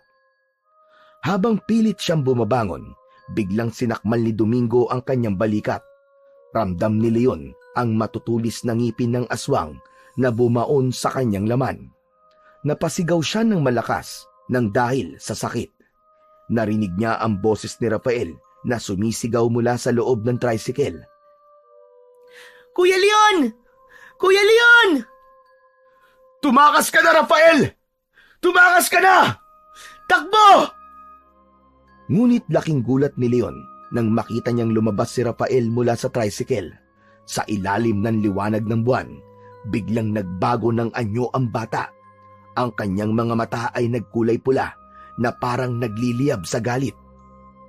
Habang pilit siyang bumabangon, biglang sinakmal ni Domingo ang kanyang balikat. Ramdam ni Leon ang matutulis na ngipin ng aswang na bumaon sa kanyang laman. Napasigaw siya ng malakas nang dahil sa sakit. Narinig niya ang boses ni Rafael na sumisigaw mula sa loob ng tricycle. Kuya Leon! Kuya Leon! Tumakas ka na, Rafael! Tumakas ka na! Takbo! Ngunit laking gulat ni Leon nang makita niyang lumabas si Rafael mula sa tricycle. Sa ilalim ng liwanag ng buwan, biglang nagbago ng anyo ang bata. Ang kanyang mga mata ay nagkulay pula na parang nagliliyab sa galit.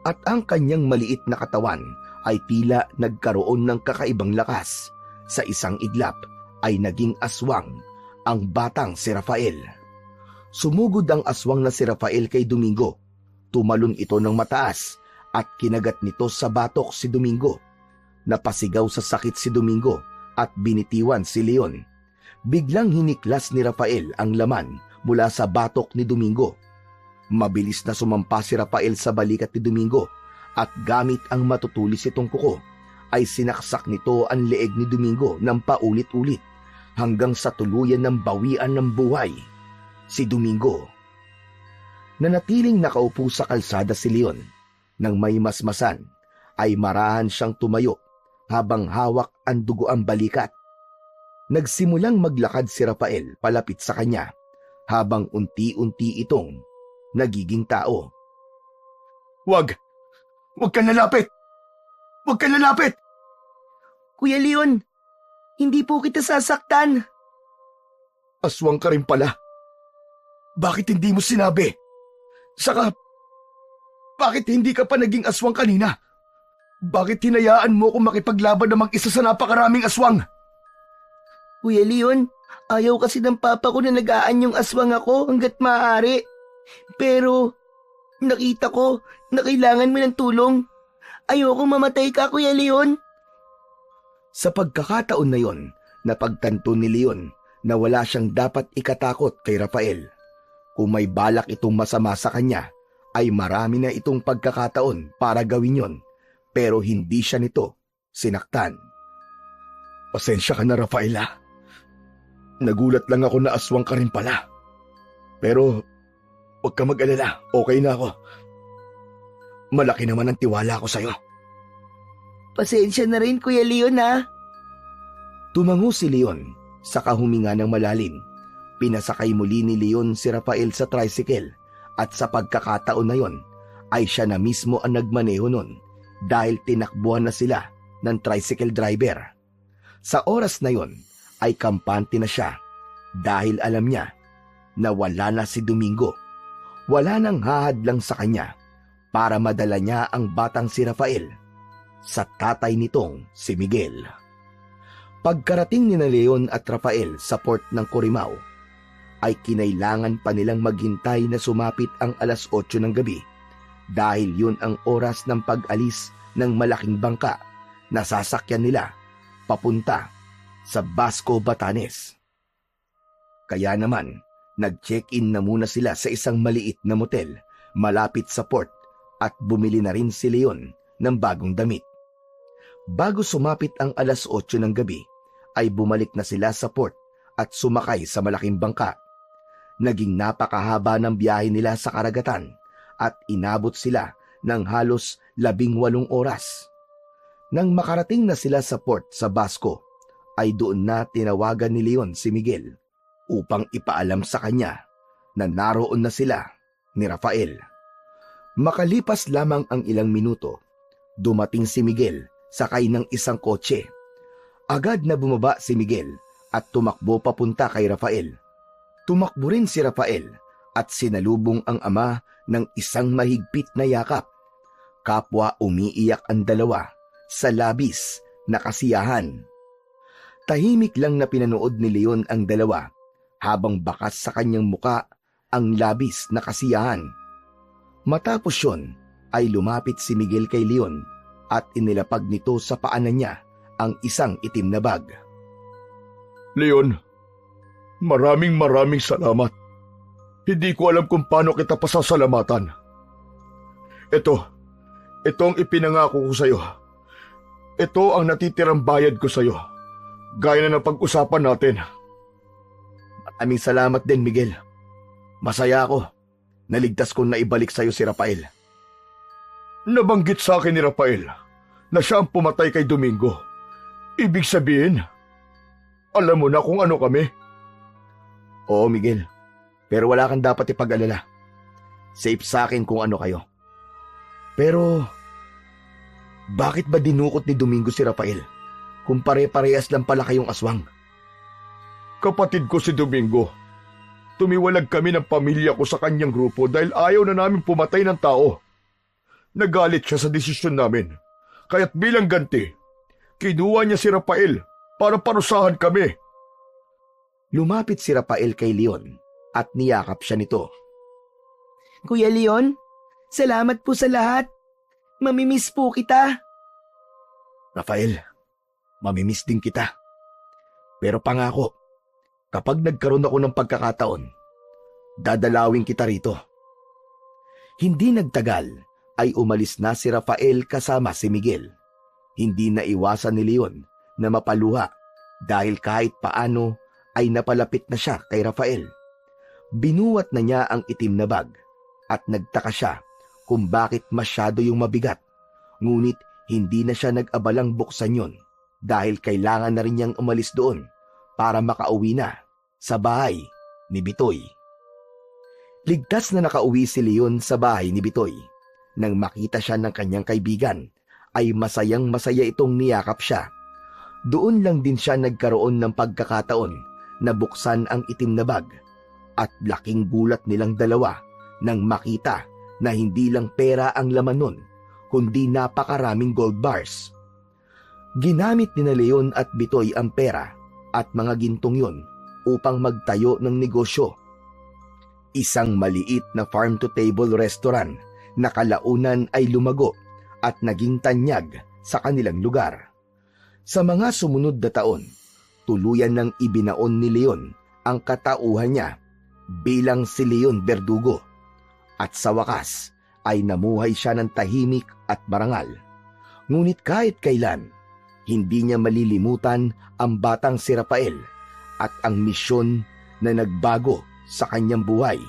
At ang kanyang maliit na katawan ay tila nagkaroon ng kakaibang lakas. Sa isang iglap ay naging aswang ang batang si Rafael. Sumugod ang aswang na si Rafael kay Domingo. Tumalon ito ng mataas at kinagat nito sa batok si Domingo. Napasigaw sa sakit si Domingo at binitiwan si Leon. Biglang hiniklas ni Rafael ang laman mula sa batok ni Domingo. Mabilis na sumampa si Rafael sa balikat ni Domingo at gamit ang matutulis itong kuko ay sinaksak nito ang leeg ni Domingo ng paulit-ulit hanggang sa tuluyan ng bawian ng buhay si Domingo. Nanatiling nakaupo sa kalsada si Leon. Nang may masmasan ay marahan siyang tumayo habang hawak ang dugo ang balikat. Nagsimulang maglakad si Rafael palapit sa kanya habang unti-unti itong nagiging tao. Wag ka lalapit! Huwag ka lalapit! Kuya Leon, hindi po kita sasaktan. Aswang ka rin pala. Bakit hindi mo sinabi? Saka, bakit hindi ka pa naging aswang kanina? Bakit hinayaan mo kung makipaglaban na mag-isa sa napakaraming aswang? Kuya Leon, ayaw kasi ng papa ko na nag-aanyong aswang ako hanggat maaari. Pero, nakita ko na kailangan mo ng tulong. Ayokong mamatay ka, Kuya Leon. Sa pagkakataon na yon, Napagtanto ni Leon na wala siyang dapat ikatakot kay Rafael. Kung may balak itong masama sa kanya, ay marami na itong pagkakataon para gawin yon, pero hindi siya nito sinaktan. Pasensya ka na, Rafael. Nagulat lang ako na aswang ka rin pala. Pero huwag ka mag-alala, okay na ako. Malaki naman ang tiwala ko sa'yo. Pasensya na rin, Kuya Leon, ha? Tumango si Leon, saka huminga ng malalim. Pinasakay muli ni Leon si Rafael sa tricycle at sa pagkakataon na yon ay siya na mismo ang nagmaneho nun dahil tinakbuhan na sila ng tricycle driver. Sa oras na yon ay kampante na siya dahil alam niya na wala na si Domingo. Wala nang hahadlang sa kanya para madala niya ang batang si Rafael sa tatay nitong si Miguel. Pagkarating ni na Leon at Rafael sa port ng Corimao, ay kinailangan pa nilang maghintay na sumapit ang 8:00 ng gabi dahil yun ang oras ng pag-alis ng malaking bangka na sasakyan nila papunta sa Basco, Batanes. Kaya naman, nag-check-in na muna sila sa isang maliit na motel malapit sa port at bumili na rin si Leon ng bagong damit. Bago sumapit ang 8:00 ng gabi, ay bumalik na sila sa port at sumakay sa malaking bangka. Naging napakahaba ng biyahe nila sa karagatan at inabot sila ng halos 18 oras. Nang makarating na sila sa port sa Basco, ay doon na tinawagan ni Leon si Miguel upang ipaalam sa kanya na naroon na sila ni Rafael. Makalipas lamang ang ilang minuto, dumating si Miguel sakay ng isang kotse. Agad na bumaba si Miguel at tumakbo papunta kay Rafael. Tumakbo rin si Rafael at sinalubong ang ama ng isang mahigpit na yakap. Kapwa umiiyak ang dalawa sa labis na kasiyahan. Tahimik lang na pinanood ni Leon ang dalawa habang bakas sa kanyang muka ang labis na kasiyahan. Matapos yun ay lumapit si Miguel kay Leon at inilapag nito sa paanan niya ang isang itim na bag. Leon, maraming salamat. Hindi ko alam kung paano kita pasasalamatan. Ito ang ipinangako ko sa iyo. Ito ang natitirang bayad ko sa iyo. Gaya na ng pag-usapan natin. Maraming salamat din, Miguel. Masaya ako. Naligtas kong naibalik sa iyo si Rafael. Nabanggit sa akin ni Rafael na siya ang pumatay kay Domingo. Ibig sabihin, alam mo na kung ano kami. Oo, Miguel. Pero wala kang dapat ipag-alala. Safe sa akin kung ano kayo. Pero, bakit ba dinukot ni Domingo si Rafael kung pare-parehas lang pala kayong aswang? Kapatid ko si Domingo. Tumiwalag kami ng pamilya ko sa kanyang grupo dahil ayaw na namin pumatay ng tao. Nagalit siya sa desisyon namin. Kaya't bilang ganti, kinuha niya si Rafael para parusahan kami. Lumapit si Rafael kay Leon at niyakap siya nito. Kuya Leon, salamat po sa lahat. Mamimiss po kita. Rafael, mamimiss din kita. Pero pangako, kapag nagkaroon ako ng pagkakataon, dadalawin kita rito. Hindi nagtagal ay umalis na si Rafael kasama si Miguel. Hindi na iwasan ni Leon na mapaluha dahil kahit paano ay napalapit na siya kay Rafael. Binuwat na niya ang itim na bag at nagtaka siya kung bakit masyado yung mabigat. Ngunit hindi na siya nag-abalang buksan yon dahil kailangan na rin niyang umalis doon para makauwi na sa bahay ni Bitoy. Ligtas na nakauwi si Leon sa bahay ni Bitoy. Nang makita siya ng kanyang kaibigan, ay masayang-masaya itong niyakap siya. Doon lang din siya nagkaroon ng pagkakataon na buksan ang itim na bag at laking gulat nilang dalawa nang makita na hindi lang pera ang laman nun, kundi napakaraming gold bars. Ginamit ni na Leon at Bitoy ang pera at mga gintong yun upang magtayo ng negosyo. Isang maliit na farm-to-table restaurant na kalaunan ay lumago at naging tanyag sa kanilang lugar. Sa mga sumunod na taon, tuluyan ng ibinaon ni Leon ang katauhan niya bilang si Leon Verdugo. At sa wakas ay namuhay siya ng tahimik at marangal. Ngunit kahit kailan, hindi niya malilimutan ang batang si Rafael at ang misyon na nagbago sa kanyang buhay.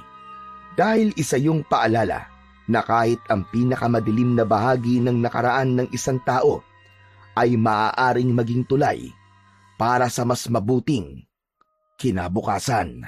Dahil isa yung paalala na kahit ang pinakamadilim na bahagi ng nakaraan ng isang tao ay maaaring maging tulay para sa mas mabuting kinabukasan.